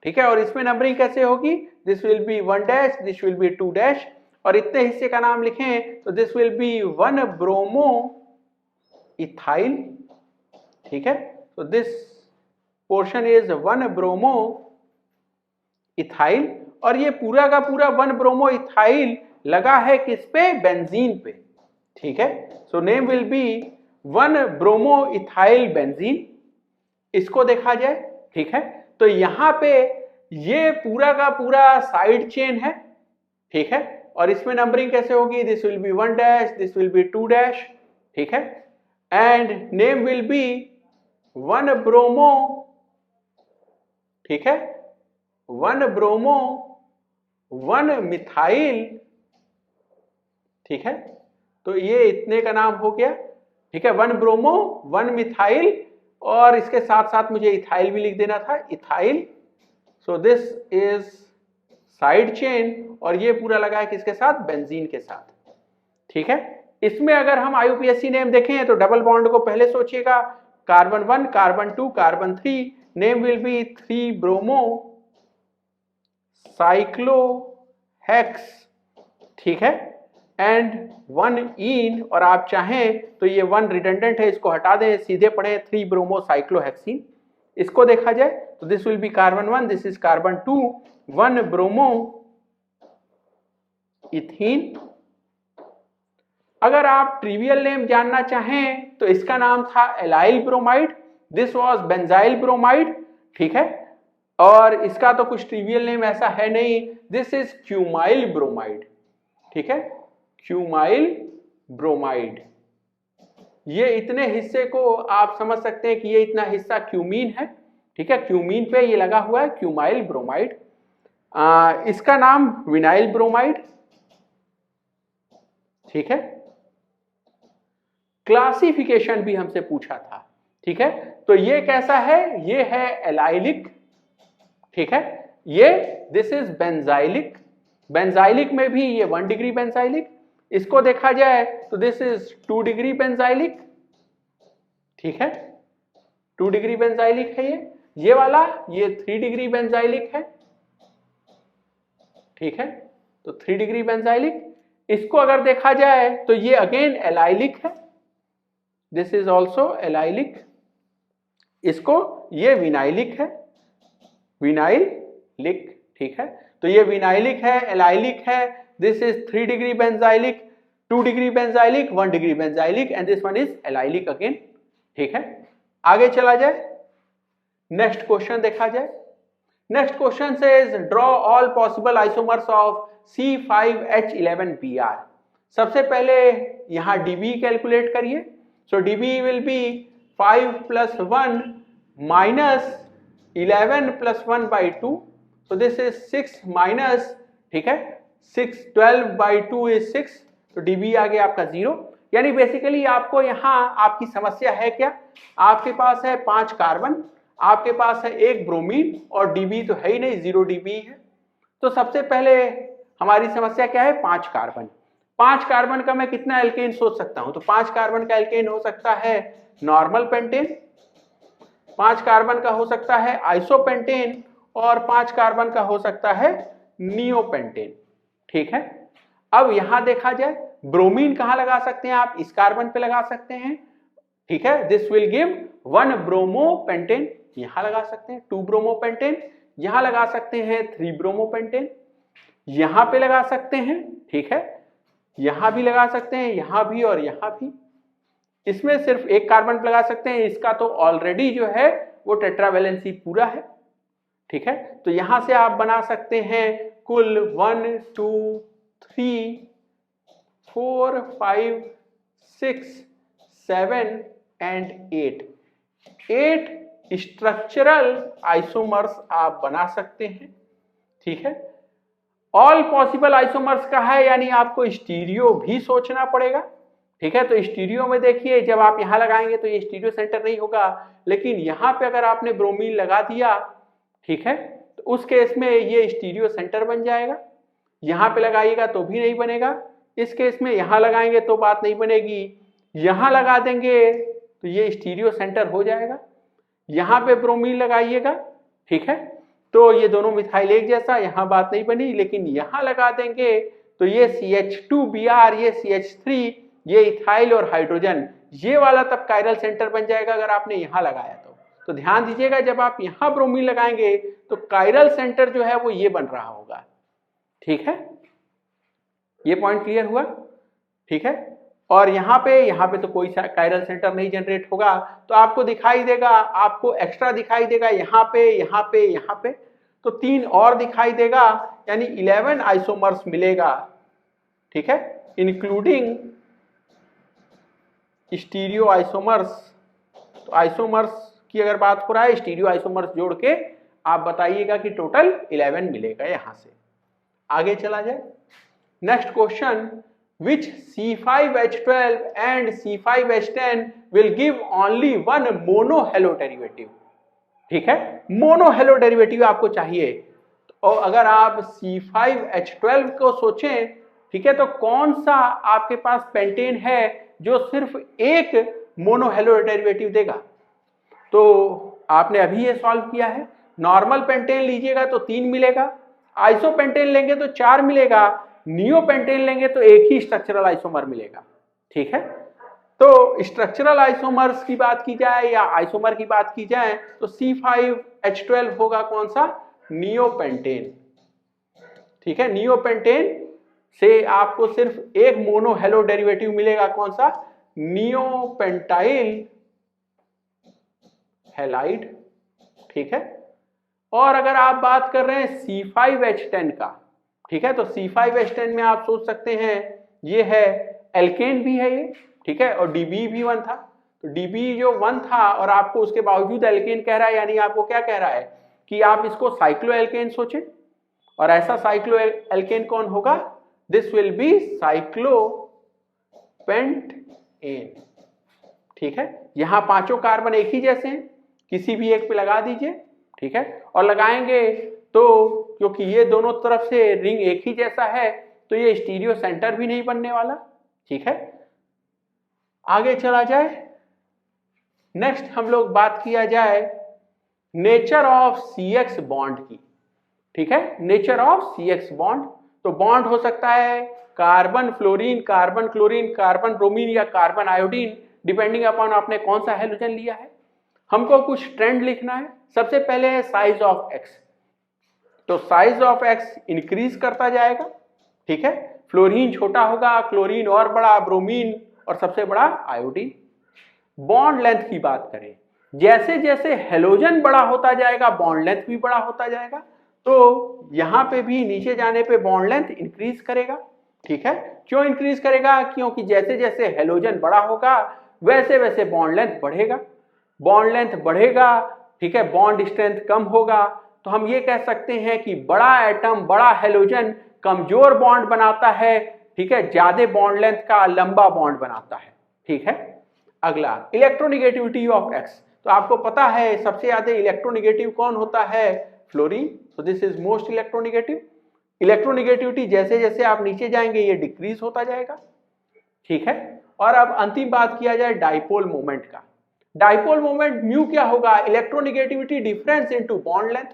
ठीक है। और इसमें नंबरिंग कैसे होगी, this will be 1 dash, this will B 2 dash, और इतने हिस्से का नाम लिखें तो this will be 1 bromo ethyl, ठीक है। तो this portion is 1 bromo ethyl, और ये पूरा का पूरा 1 ब्रोमो इथाइल लगा है किस पे, बेंजीन पे, ठीक है। So name will be 1 bromo ethyl benzene. इसको देखा जाए, ठीक है। तो यहां पे ये पूरा का पूरा साइड चेन है, ठीक है। और इसमें नंबरिंग कैसे होगी, this will be 1 dash, this will B 2 dash, ठीक है। And name will be 1 bromo, ठीक है, 1 ब्रोमो 1 मिथाइल, ठीक है। तो ये इतने का नाम हो गया, ठीक है, 1 ब्रोमो 1 मिथाइल, और इसके साथ साथ मुझे इथाइल भी लिख देना था, ethyl. So this is side chain, और ये पूरा लगा है किसके साथ, बेंजीन के साथ, ठीक है। इसमें अगर हम IUPAC नेम देखें तो डबल बॉन्ड को पहले सोचिएगा, carbon 1 carbon 2 carbon 3, name will be 3 bromo साइक्लोहेक्स, ठीक है, एंड 1 इन, और आप चाहें तो ये 1 रिडंडेंट है, इसको हटा दें, सीधे पढ़े 3 ब्रोमो साइक्लोहेक्सीन। इसको देखा जाए तो this will B carbon 1, this is carbon 2, 1 bromo ethene. अगर आप ट्रिवियल नेम जानना चाहें तो इसका नाम था allyl bromide, this was benzyl bromide, ठीक है। और इसका तो कुछ ट्रिवियल नेम ऐसा है नहीं, दिस इज क्यूमाइल ब्रोमाइड, ठीक है, क्यूमाइल ब्रोमाइड। ये इतने हिस्से को आप समझ सकते हैं कि ये इतना हिस्सा क्यूमीन है, ठीक है, क्यूमीन पे ये लगा हुआ है क्यूमाइल ब्रोमाइड। इसका नाम विनाइल ब्रोमाइड, ठीक है। क्लासिफिकेशन भी हमसे पूछा था, ठीक है। तो ये कैसा है, ये है एलाइलिक, ठीक है, ये दिस इज बेंजाइलिक, बेंजाइलिक में भी ये 1 डिग्री बेंजाइलिक। इसको देखा जाए तो दिस इज 2 डिग्री बेंजाइलिक, ठीक है, 2 डिग्री बेंजाइलिक है ये वाला, ये 3 डिग्री बेंजाइलिक है, ठीक है, तो 3 डिग्री बेंजाइलिक। इसको अगर देखा जाए तो ये अगेन एलाइलिक है, दिस इज ऑल्सो एलाइलिक। इसको ये विनाइलिक है, विनाइलिक, ठीक है, तो ये विनाइलिक है, एलाइलिक है, this is 3 degree benzylic, 2 degree benzylic, 1 degree benzylic and this one is allylic again, ठीक है। आगे चला जाए, नेक्स्ट क्वेश्चन देखा जाए। Next question says draw all possible isomers of C5H11Br। सबसे पहले यहां dB कैलकुलेट करिए। सो dB will be 5 + 1 - 11 + 1/2, so this is 6 minus, ठीक है, 12/2 इज 6, तो dB आ गया आपका 0। यानी बेसिकली आपको यहाँ आपकी समस्या है क्या, आपके पास है 5 कार्बन, आपके पास है 1 ब्रोमीन और dB तो है ही नहीं, 0 dB है। तो सबसे पहले हमारी समस्या क्या है, 5 कार्बन। 5 कार्बन का मैं कितना एल्केन सोच सकता हूं, तो 5 कार्बन का एल्केन हो सकता है नॉर्मल पेंटेन, 5 कार्बन का हो सकता है आइसोपेंटेन और 5 कार्बन का हो सकता है नियोपेंटेन, ठीक है। अब यहां देखा जाए ब्रोमीन कहां लगा सकते हैं आप, इस कार्बन पे लगा सकते हैं, ठीक है, दिस विल गिव 1 ब्रोमोपेंटेन, यहां लगा सकते हैं 2 ब्रोमोपेंटेन, यहां लगा सकते हैं 3 ब्रोमोपेंटेन, यहां पे लगा सकते हैं, ठीक है, यहां भी लगा सकते हैं, यहां भी और यहां भी। इसमें सिर्फ 1 कार्बन लगा सकते हैं, इसका तो ऑलरेडी जो है वो टेट्रावैलेंसी पूरा है, ठीक है। तो यहां से आप बना सकते हैं कुल 1 2 3 4 5 6 7 एंड 8 स्ट्रक्चरल आइसोमर्स आप बना सकते हैं, ठीक है। ऑल पॉसिबल आइसोमर्स का है, यानी आपको स्टीरियो भी सोचना पड़ेगा, ठीक है। तो स्टीरियो में देखिए जब आप यहां लगाएंगे तो ये स्टीरियो सेंटर नहीं होगा, लेकिन यहां पे अगर आपने ब्रोमीन लगा दिया, ठीक है, तो उस केस में ये स्टीरियो सेंटर बन जाएगा। यहां पे लगाइएगा तो भी नहीं बनेगा, इस केस में यहां लगाएंगे तो बात नहीं बनेगी, यहां लगा देंगे तो ये स्टीरियो सेंटर हो जाएगा। यहां पे ब्रोमीन लगाइएगा, ठीक है, तो ये दोनों मिथाइल एक जैसा, यहां बात नहीं बनी, लेकिन यहां लगा देंगे तो ये CH2Br, ये CH3, ये इथाइल और हाइड्रोजन, ये वाला तब कायरल सेंटर बन जाएगा अगर आपने यहां लगाया तो ध्यान दीजिएगा जब आप यहां ब्रोमीन लगाएंगे तो कायरल सेंटर जो है वो ये बन रहा होगा, ठीक है। ये पॉइंट क्लियर हुआ, ठीक है। और यहाँ पे तो कोई कायरल सेंटर नहीं जनरेट होगा, तो आपको दिखाई देगा, आपको एक्स्ट्रा दिखाई देगा यहाँ पे, तो 3 और दिखाई देगा, यानी 11 आइसोमर्स मिलेगा, ठीक है, इंक्लूडिंग स्टीरियो आइसोमर्स। तो आइसोमर्स की अगर बात हो रहा है, स्टीरियो आइसोमर्स जोड़ के आप बताइएगा कि टोटल 11 मिलेगा। यहां से आगे चला जाए, next question, which C5H12 and C5H10 will give only 1 monohalo derivative, ठीक है, मोनोहेलो डेरिवेटिव आपको चाहिए। और अगर आप C5H12 को सोचें, ठीक है, तो कौन सा आपके पास पेंटेन है जो सिर्फ एक मोनोहेलो डेरिवेटिव देगा, तो आपने अभी ये सॉल्व किया है। नॉर्मल पेंटेन लीजिएगा तो 3 मिलेगा, आइसोपेंटेन लेंगे तो 4 मिलेगा, नियोपेंटेन लेंगे तो एक ही स्ट्रक्चरल आइसोमर मिलेगा, ठीक है। तो स्ट्रक्चरल आइसोमर्स की बात की जाए या आइसोमर की बात की जाए तो C5H12 होगा कौन सा, नियोपेंटेन, ठीक है। नियोपेंटेन से आपको सिर्फ एक मोनोहेलो डेरिवेटिव मिलेगा, कौन सा, नियोपेंटाइल हैलाइड, ठीक है। और अगर आप बात कर रहे हैं C5H10 का, ठीक है, तो C5H10 में आप सोच सकते हैं ये है एल्केन भी है ये, ठीक है, और DB भी 1 था, तो DB जो 1 था और आपको उसके बावजूद एल्केन कह रहा है, यानी आपको क्या कह रहा है कि आप इसको साइक्लो एल्केन सोचें, और ऐसा साइक्लो एल्केन कौन होगा, दिस विल बी साइक्लोपेंटेन, ठीक है। यहां पांचों कार्बन एक ही जैसे हैं, किसी भी एक पे लगा दीजिए, ठीक है, और लगाएंगे तो क्योंकि ये दोनों तरफ से रिंग एक ही जैसा है तो ये स्टीरियो सेंटर भी नहीं बनने वाला, ठीक है। आगे चला जाए, नेक्स्ट हम लोग बात किया जाए नेचर ऑफ CX बॉन्ड की। ठीक है, नेचर ऑफ CX बॉन्ड। तो बॉन्ड हो सकता है carbon fluorine, carbon chlorine, carbon bromine या कार्बन आयोडीन, डिपेंडिंग अपॉन आपने कौन सा हेलोजन लिया है। हमको कुछ ट्रेंड लिखना है। सबसे पहले है साइज ऑफ एक्स, तो साइज ऑफ एक्स इंक्रीज करता जाएगा, ठीक है। फ्लोरीन छोटा होगा, क्लोरीन और बड़ा, ब्रोमीन और सबसे बड़ा आयोडीन। बॉन्ड लेंथ की बात करें, जैसे जैसे हेलोजन बड़ा होता जाएगा बॉन्ड लेंथ भी बड़ा होता जाएगा, तो यहां पे भी नीचे जाने पे बॉन्ड लेंथ इंक्रीज करेगा, ठीक है। क्यों इंक्रीज करेगा? क्योंकि जैसे जैसे हेलोजन बड़ा होगा वैसे वैसे बॉन्ड लेंथ बढ़ेगा, बॉन्ड लेंथ बढ़ेगा, ठीक है, बॉन्ड स्ट्रेंथ कम होगा। तो हम ये कह सकते हैं कि बड़ा एटम, बड़ा हेलोजन कमजोर बॉन्ड बनाता है, ठीक है, ज्यादा बॉन्ड लेंथ का लंबा बॉन्ड बनाता है, ठीक है। अगला इलेक्ट्रोनिगेटिविटी ऑफ एक्स, तो आपको पता है सबसे ज्यादा इलेक्ट्रोनिगेटिव कौन होता है? Fluorine. So this is most electronegative. Electronegativity जैसे जैसे आप नीचे जाएंगे ये डिक्रीज होता जाएगा, ठीक है। और अब अंतिम बात किया जाए डाइपोल मोमेंट का। डाइपोल मोमेंट म्यू क्या होगा? Electronegativity difference into bond length,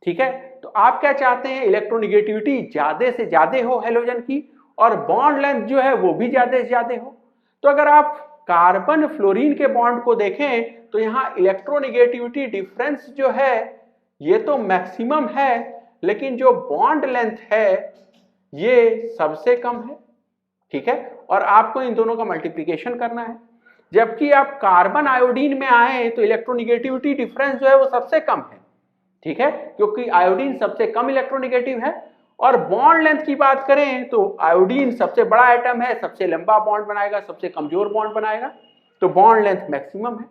ठीक है। तो आप क्या चाहते हैं? इलेक्ट्रोनिगेटिविटी ज्यादा से ज्यादा हो हेलोजन की, और बॉन्ड लेंथ जो है वो भी ज्यादा से ज्यादा हो। तो अगर आप कार्बन फ्लोरीन के बॉन्ड को देखें तो यहां इलेक्ट्रोनिगेटिविटी डिफरेंस जो है ये तो मैक्सिमम है, लेकिन जो बॉन्ड लेंथ है ये सबसे कम है, ठीक है। और आपको इन दोनों का मल्टीप्लिकेशन करना है। जबकि आप कार्बन आयोडीन में आए तो इलेक्ट्रोनिगेटिविटी डिफरेंस जो है वो सबसे कम है, ठीक है, क्योंकि आयोडीन सबसे कम इलेक्ट्रोनिगेटिव है। और बॉन्ड लेंथ की बात करें तो आयोडीन सबसे बड़ा एटम है, सबसे लंबा बॉन्ड बनाएगा, सबसे कमजोर बॉन्ड बनाएगा, तो बॉन्ड लेंथ मैक्सिमम है,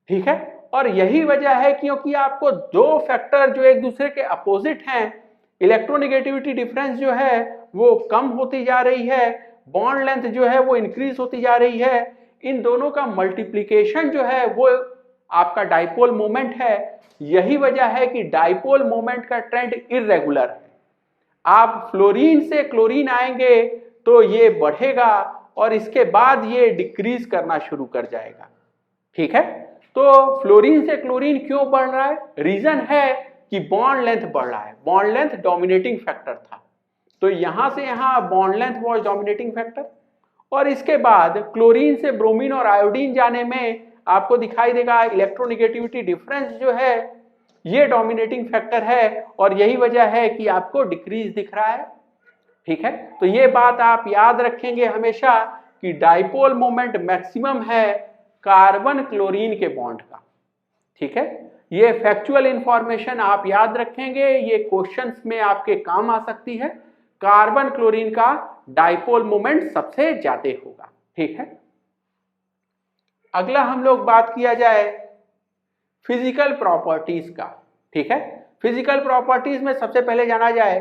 ठीक है। और यही वजह है क्योंकि आपको दो फैक्टर जो एक दूसरे के अपोजिट हैं, इलेक्ट्रोनिगेटिविटी डिफरेंस जो है वो कम होती जा रही है, बॉन्ड लेंथ जो है वो इंक्रीज होती जा रही है, इन दोनों का मल्टीप्लिकेशन जो है वो आपका डाइपोल मोमेंट है। यही वजह है कि डाइपोल मोमेंट का ट्रेंड इर्रेगुलर है। आप फ्लोरीन से क्लोरीन आएंगे तो ये बढ़ेगा और इसके बाद ये डिक्रीज करना शुरू कर जाएगा, ठीक है। तो फ्लोरीन से क्लोरीन क्यों बढ़ रहा है? रीजन है कि बॉन्ड लेंथ बढ़ रहा है, बॉन्ड लेंथ डोमिनेटिंग फैक्टर था, तो यहां से यहां bond length was dominating factor. और इसके बाद क्लोरीन से ब्रोमीन और आयोडीन जाने में आपको दिखाई देगा इलेक्ट्रोनिगेटिविटी डिफरेंस जो है ये डोमिनेटिंग फैक्टर है, और यही वजह है कि आपको डिक्रीज दिख रहा है, ठीक है। तो ये बात आप याद रखेंगे हमेशा कि डाइपोल मोमेंट मैक्सिमम है कार्बन क्लोरीन के बॉन्ड का, ठीक है। ये फैक्चुअल इंफॉर्मेशन आप याद रखेंगे, ये क्वेश्चंस में आपके काम आ सकती है। कार्बन क्लोरीन का डाइपोल मोमेंट सबसे ज्यादा होगा, ठीक है। अगला हम लोग बात किया जाए फिजिकल प्रॉपर्टीज का, ठीक है। फिजिकल प्रॉपर्टीज में सबसे पहले जाना जाए,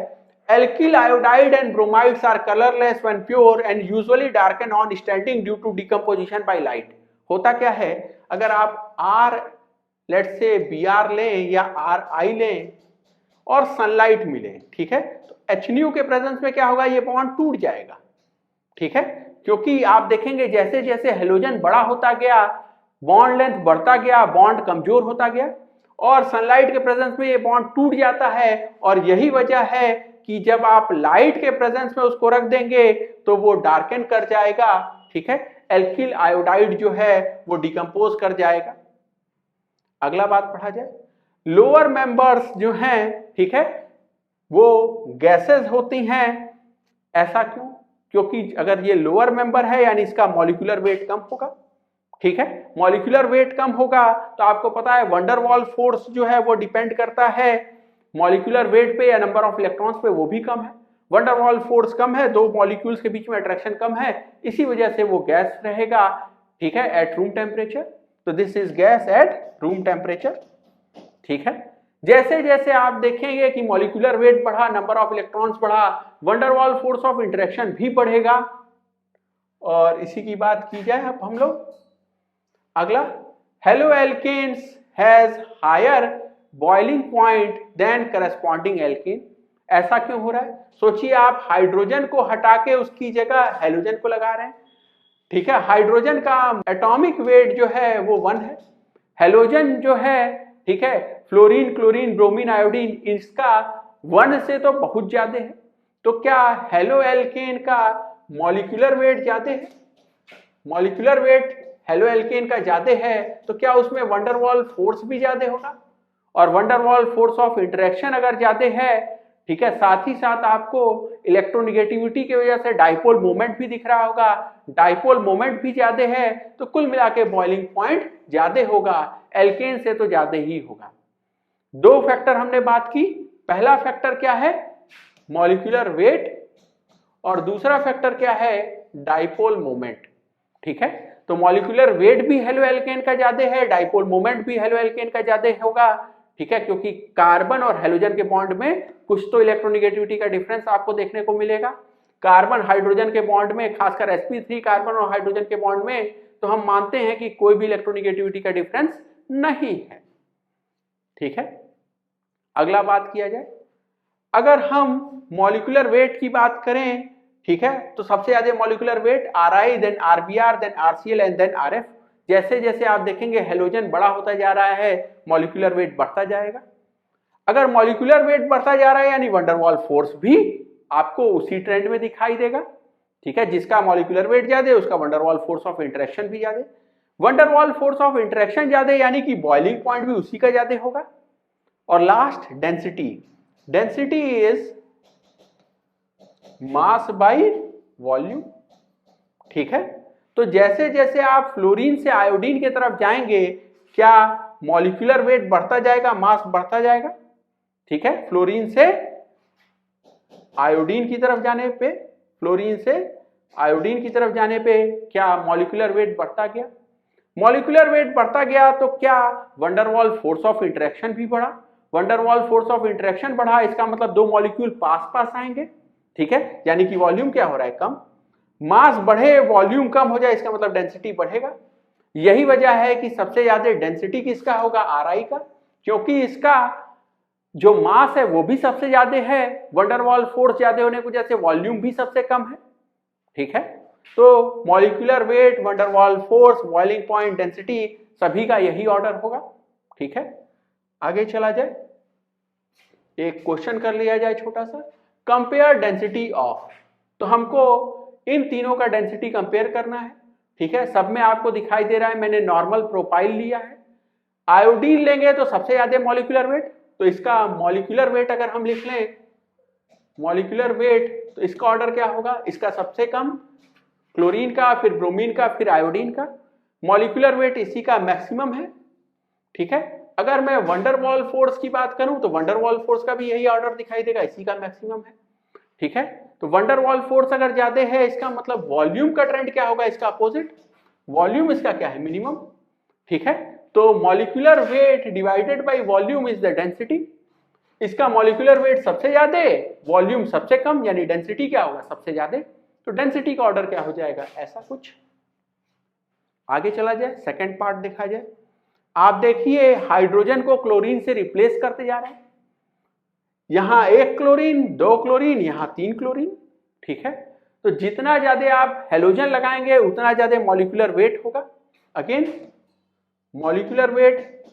alkyl iodide and bromides are colourless when pure and usually darken on standing due to decomposition by light. होता क्या है, अगर आप आर लेट्स से Br लें या Ri लें और सनलाइट मिले, ठीक है, तो HNu के प्रेजेंस में क्या होगा? ये बॉन्ड टूट जाएगा, ठीक है, क्योंकि आप देखेंगे जैसे जैसे हेलोजन बड़ा होता गया बॉन्ड लेंथ बढ़ता गया, बॉन्ड कमजोर होता गया, और सनलाइट के प्रेजेंस में ये बॉन्ड टूट जाता है। और यही वजह है कि जब आप लाइट के प्रेजेंस में उसको रख देंगे तो वो डार्कन कर जाएगा, ठीक है, एल्किल आयोडाइड जो है वो डिकम्पोज कर जाएगा। अगला बात पढ़ा जाए, लोअर मेंबर्स जो हैं, ठीक है, वो गैसेस होती हैं। ऐसा क्यों? क्योंकि अगर ये लोअर मेंबर है यानी इसका मॉलिक्यूलर वेट कम होगा, ठीक है, मॉलिक्यूलर वेट कम होगा तो आपको पता है वंडरवॉल फोर्स जो है वो डिपेंड करता है मॉलिक्यूलर वेट पे या नंबर ऑफ इलेक्ट्रॉन्स पे, वो भी कम है। वंडरवॉल फोर्स कम है, दो मॉलिक्यूल्स के बीच में अट्रैक्शन कम है, इसी वजह से वो गैस रहेगा, ठीक है, एट रूम टेम्परेचर। तो this is gas at room temperature, ठीक है। जैसे जैसे आप देखेंगे कि मॉलिक्यूलर वेट बढ़ा, नंबर ऑफ इलेक्ट्रॉन्स बढ़ा, वंडरवॉल फोर्स ऑफ इंटरेक्शन भी बढ़ेगा। और इसी की बात की जाए अब हम लोग, अगला, haloalkanes has higher boiling point than corresponding alkane. ऐसा क्यों हो रहा है? सोचिए आप हाइड्रोजन को हटा के उसकी जगह हेलोजन को लगा रहे हैं, ठीक है, हाइड्रोजन का एटॉमिक वेट जो है वो 1 है, हेलोजन जो है, ठीक है, फ्लोरीन क्लोरीन ब्रोमीन आयोडीन, इसका 1 से तो बहुत ज्यादा है। तो क्या हेलो एल्केन का मॉलिक्यूलर वेट ज्यादा है? मॉलिक्यूलर वेट हेलो एल्केन का ज्यादा है तो क्या उसमें वंडरवॉल फोर्स भी ज्यादा होगा? और वंडरवॉल फोर्स ऑफ इंटरेक्शन अगर ज्यादा है, ठीक है, साथ ही साथ आपको इलेक्ट्रोनिगेटिविटी की वजह से डाइपोल मोमेंट भी दिख रहा होगा, डाइपोल मोमेंट भी ज्यादा है, तो कुल मिला के बॉइलिंग पॉइंट ज्यादा होगा, एल्केन से तो ज्यादा ही होगा। दो फैक्टर हमने बात की, पहला फैक्टर क्या है? मॉलिक्यूलर वेट, और दूसरा फैक्टर क्या है? Dipole moment. ठीक है, तो मॉलिक्यूलर वेट भी हेलो एल्केन का ज्यादा है, डाइपोल मोमेंट भी हेलो एल्केन का ज्यादा होगा। ठीक है, क्योंकि कार्बन और हेलोजन के बॉन्ड में कुछ तो इलेक्ट्रोनिगेटिविटी का डिफरेंस आपको देखने को मिलेगा। कार्बन हाइड्रोजन के बॉन्ड में, खासकर sp3 कार्बन और हाइड्रोजन के बॉन्ड में, तो हम मानते हैं कि कोई भी इलेक्ट्रोनिगेटिविटी का डिफरेंस नहीं है। ठीक है, अगला बात किया जाए, अगर हम मॉलिक्यूलर वेट की बात करें, ठीक है, तो सबसे ज्यादा molecular weight Ri, then RBr, then RCl and then RF। जैसे जैसे आप देखेंगे हेलोजन बड़ा होता जा रहा है, मॉलिक्यूलर वेट बढ़ता जाएगा। अगर मॉलिक्यूलर वेट बढ़ता जा रहा है यानी वंडरवॉल फोर्स भी आपको उसी ट्रेंड में दिखाई देगा। ठीक है, जिसका मॉलिक्यूलर वेट ज्यादा है उसका वंडरवॉल फोर्स ऑफ इंटरेक्शन भी ज्यादा। वंडरवॉल फोर्स ऑफ इंटरेक्शन ज्यादा यानी कि बॉइलिंग पॉइंट भी उसी का ज्यादा होगा। और last density, density is mass by volume. ठीक है, तो जैसे जैसे आप फ्लोरीन से आयोडीन की तरफ जाएंगे, क्या मॉलिक्यूलर वेट बढ़ता जाएगा, मास बढ़ता जाएगा? ठीक है, फ्लोरीन से आयोडीन की तरफ जाने पे, फ्लोरीन से आयोडीन की तरफ जाने पे क्या मॉलिक्यूलर वेट बढ़ता गया? मॉलिक्यूलर वेट बढ़ता गया तो क्या वंडरवॉल फोर्स ऑफ इंटरेक्शन भी बढ़ा? वंडरवॉल फोर्स ऑफ इंटरेक्शन बढ़ा, इसका मतलब दो मॉलिक्यूल पास पास आएंगे। ठीक है, यानी कि वॉल्यूम क्या हो रहा है? कम। मास बढ़े, वॉल्यूम कम हो जाए, इसका मतलब डेंसिटी बढ़ेगा। यही वजह है कि सबसे ज्यादा डेंसिटी किसका होगा? Ri का, क्योंकि इसका जो मास है वो भी सबसे ज्यादा है, वंडरवॉल फोर्स ज्यादा होने की वजह से वॉल्यूम भी सबसे कम है। ठीक है, तो molecular weight, van der Waals force, boiling point, density, सभी का यही ऑर्डर होगा। ठीक है, आगे चला जाए, एक क्वेश्चन कर लिया जाए छोटा सा, कंपेयर डेंसिटी ऑफ। तो हमको इन तीनों का डेंसिटी कंपेयर करना है। ठीक है, सब में आपको दिखाई दे रहा है, मैंने नॉर्मल प्रोफाइल लिया है। आयोडीन लेंगे तो सबसे ज्यादा मॉलिक्यूलर वेट, तो इसका मॉलिक्यूलर वेट अगर हम लिख लें मॉलिक्यूलर वेट, तो इसका ऑर्डर क्या होगा? इसका सबसे कम, क्लोरीन का, फिर ब्रोमीन का, फिर आयोडीन का। मॉलिक्यूलर वेट इसी का मैक्सिमम है। ठीक है, अगर मैं वंडरवॉल फोर्स की बात करूं तो वंडरवॉल फोर्स का भी यही ऑर्डर दिखाई देगा, इसी का मैक्सिमम है। ठीक है, तो वंडरवॉल फोर्स अगर ज्यादा है, इसका मतलब वॉल्यूम का ट्रेंड क्या होगा? इसका अपोजिट, वॉल्यूम इसका क्या है? मिनिमम। ठीक है, तो molecular weight divided by volume is the density. इसका मॉलिक्यूलर वेट सबसे ज्यादा, वॉल्यूम सबसे कम, यानी डेंसिटी क्या होगा? सबसे ज्यादा। तो डेंसिटी का ऑर्डर क्या हो जाएगा? ऐसा कुछ। आगे चला जाए, सेकंड पार्ट देखा जाए। आप देखिए हाइड्रोजन को क्लोरीन से रिप्लेस करते जा रहे हैं, यहां एक क्लोरीन, दो क्लोरीन, यहां 3 क्लोरीन। ठीक है, तो जितना ज्यादा आप हेलोजन लगाएंगे उतना ज्यादा मॉलिक्यूलर वेट होगा। अगेन मॉलिक्यूलर वेट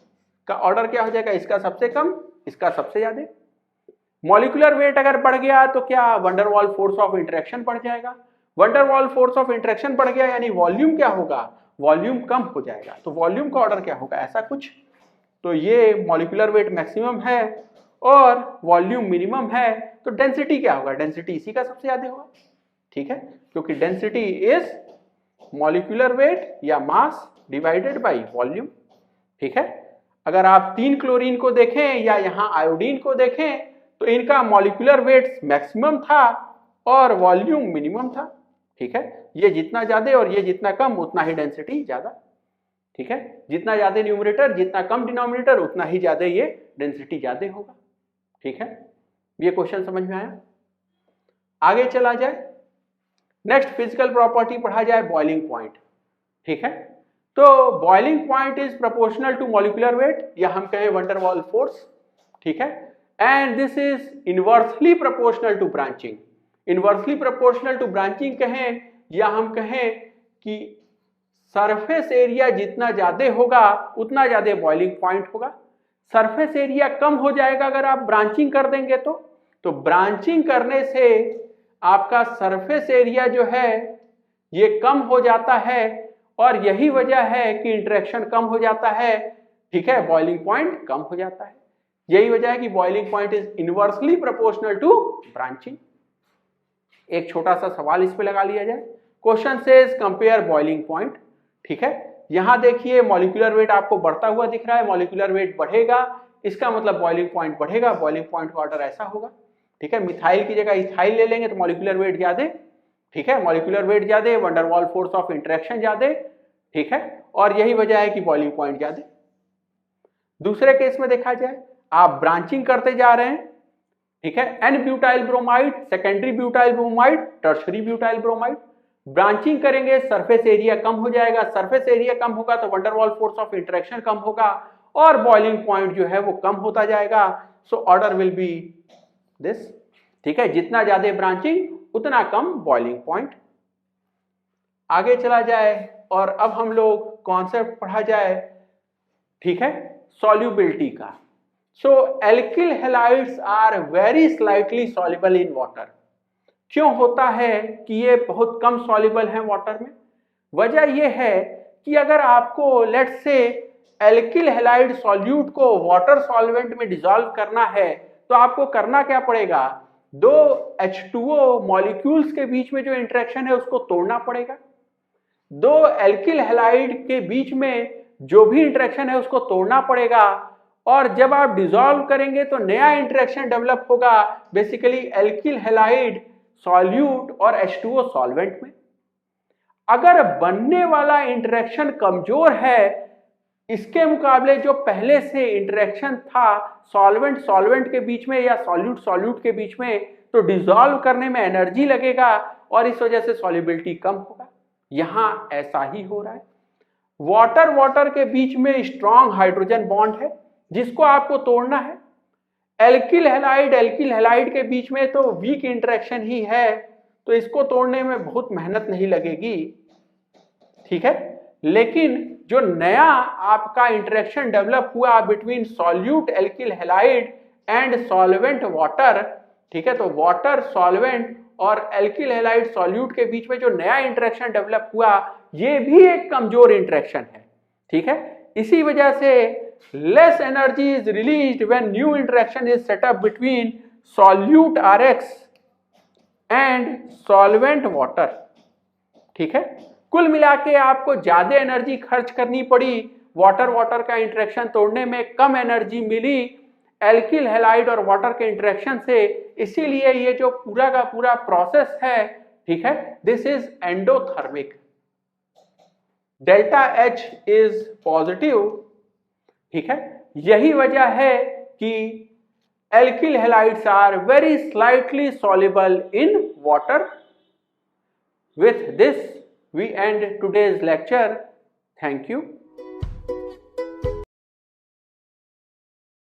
का ऑर्डर क्या हो जाएगा? इसका सबसे कम, इसका सबसे ज्यादा। मॉलिक्यूलर वेट अगर बढ़ गया तो क्या वंडरवॉल फोर्स ऑफ इंटरेक्शन बढ़ जाएगा? वंडरवॉल फोर्स ऑफ इंटरेक्शन बढ़ गया यानी वॉल्यूम क्या होगा? वॉल्यूम कम हो जाएगा। तो वॉल्यूम का ऑर्डर क्या होगा? ऐसा कुछ। तो ये मॉलिक्यूलर वेट मैक्सिमम है और वॉल्यूम मिनिमम है, तो डेंसिटी क्या होगा? डेंसिटी इसी का सबसे ज्यादा होगा। ठीक है, क्योंकि डेंसिटी इज मॉलिक्यूलर वेट या मास डिवाइडेड बाय वॉल्यूम। ठीक है, अगर आप 3 क्लोरीन को देखें या यहां आयोडीन को देखें तो इनका मॉलिक्यूलर वेट मैक्सिमम था और वॉल्यूम मिनिमम था। ठीक है, ये जितना ज्यादा और ये जितना कम उतना ही डेंसिटी ज्यादा। ठीक है, जितना ज्यादा न्यूमरेटर जितना कम डिनोमिनेटर उतना ही ज्यादा ये डेंसिटी ज्यादा होगा। ठीक है, ये क्वेश्चन समझ में आया? आगे चला जाए, नेक्स्ट फिजिकल प्रॉपर्टी पढ़ा जाए, बॉइलिंग पॉइंट। ठीक है, तो boiling point is proportional to molecular weight, या हम कहें वंडरवॉल फोर्स। ठीक है, and this is inversely proportional to branching. Inversely proportional to branching कहें या हम कहें कि सरफेस एरिया जितना ज्यादा होगा उतना ज्यादा बॉइलिंग पॉइंट होगा। सरफेस एरिया कम हो जाएगा अगर आप ब्रांचिंग कर देंगे तो, तो ब्रांचिंग करने से आपका सरफेस एरिया जो है ये कम हो जाता है और यही वजह है कि इंटरेक्शन कम हो जाता है, ठीक है, बॉइलिंग पॉइंट कम हो जाता है। यही वजह है कि boiling point is inversely proportional to branching. एक छोटा सा सवाल इस पे लगा लिया जाए। Question says compare boiling point, ठीक है। यहां देखिए मॉलिक्यूलर वेट आपको बढ़ता हुआ दिख रहा है, मॉलिक्यूलर वेट बढ़ेगा, इसका मतलब बॉइलिंग पॉइंट बढ़ेगा, बॉइलिंग पॉइंट का ऑर्डर ऐसा होगा, ठीक है। मिथाइल की जगह इथाइल ले लेंगे तो मॉलिक्यूलर वेट ज्यादा, ठीक है, मॉलिक्यूलर वेट ज्यादा, वंडर वाल फोर्स ऑफ इंटरेक्शन ज्यादा, ठीक है, और यही वजह है कि बॉइलिंग पॉइंट ज्यादा। दूसरे केस में देखा जाए, आप ब्रांचिंग करते जा रहे हैं, ठीक है, n butyl bromide, secondary butyl bromide, tertiary butyl bromide, branching करेंगे सरफेस एरिया कम हो जाएगा, सरफेस एरिया कम होगा तो वंडर वाल फोर्स ऑफ इंटरेक्शन कम होगा और बॉइलिंग पॉइंट जो है वो कम होता जाएगा। So order will be this, ठीक है, जितना ज्यादा ब्रांचिंग उतना कम बॉइलिंग पॉइंट। आगे चला जाए और अब हम लोग कॉन्सेप्ट पढ़ा जाए, ठीक है, सॉल्युबिलिटी का। So alkyl halides are very slightly soluble in water. क्यों होता है कि ये बहुत कम सॉल्युबल है वाटर में? वजह ये है कि अगर आपको let's say alkyl halide solute को वाटर सॉल्वेंट में डिसॉल्व करना है तो आपको करना क्या पड़ेगा? दो H2O मॉलिक्यूल्स के बीच में जो इंटरेक्शन है उसको तोड़ना पड़ेगा। दो एल्किल हैलाइड के बीच में जो भी इंटरेक्शन है उसको तोड़ना पड़ेगा और जब आप डिसॉल्व करेंगे तो नया इंटरेक्शन डेवलप होगा, बेसिकली एल्किल हैलाइड सॉल्यूट और H2O सॉल्वेंट में। अगर बनने वाला इंटरेक्शन कमजोर है इसके मुकाबले जो पहले से इंटरेक्शन था सॉल्वेंट सॉल्वेंट के बीच में या सॉल्यूट सॉल्यूट के बीच में, तो डिसॉल्व करने में एनर्जी लगेगा और इस वजह से सॉल्युबिलिटी कम होगा। यहां ऐसा ही हो रहा है। वाटर वाटर के बीच में स्ट्रॉन्ग हाइड्रोजन बॉन्ड है जिसको आपको तोड़ना है। एल्किल हैलाइड के बीच में तो वीक इंटरेक्शन ही है, तो इसको तोड़ने में बहुत मेहनत नहीं लगेगी, ठीक है। लेकिन जो नया आपका इंटरेक्शन डेवलप हुआ between solute alkyl halide and solvent water, ठीक है, तो वाटर सॉल्वेंट और एल्किल हैलाइड सॉल्यूट के बीच में जो नया इंटरेक्शन डेवलप हुआ ये भी एक कमजोर इंटरेक्शन है, ठीक है। इसी वजह से less energy is released when new interaction is set up between solute RX and solvent water, ठीक है। कुल मिला के आपको ज्यादा एनर्जी खर्च करनी पड़ी, वाटर वाटर का इंटरेक्शन तोड़ने में कम एनर्जी मिली एल्किल हैलाइड और वाटर के इंटरेक्शन से, इसीलिए ये जो पूरा का पूरा प्रोसेस है, ठीक है, this is endothermic. Delta H is positive, ठीक है। यही वजह है कि alkyl halides are very slightly soluble in water. With this we end today's lecture. Thank you.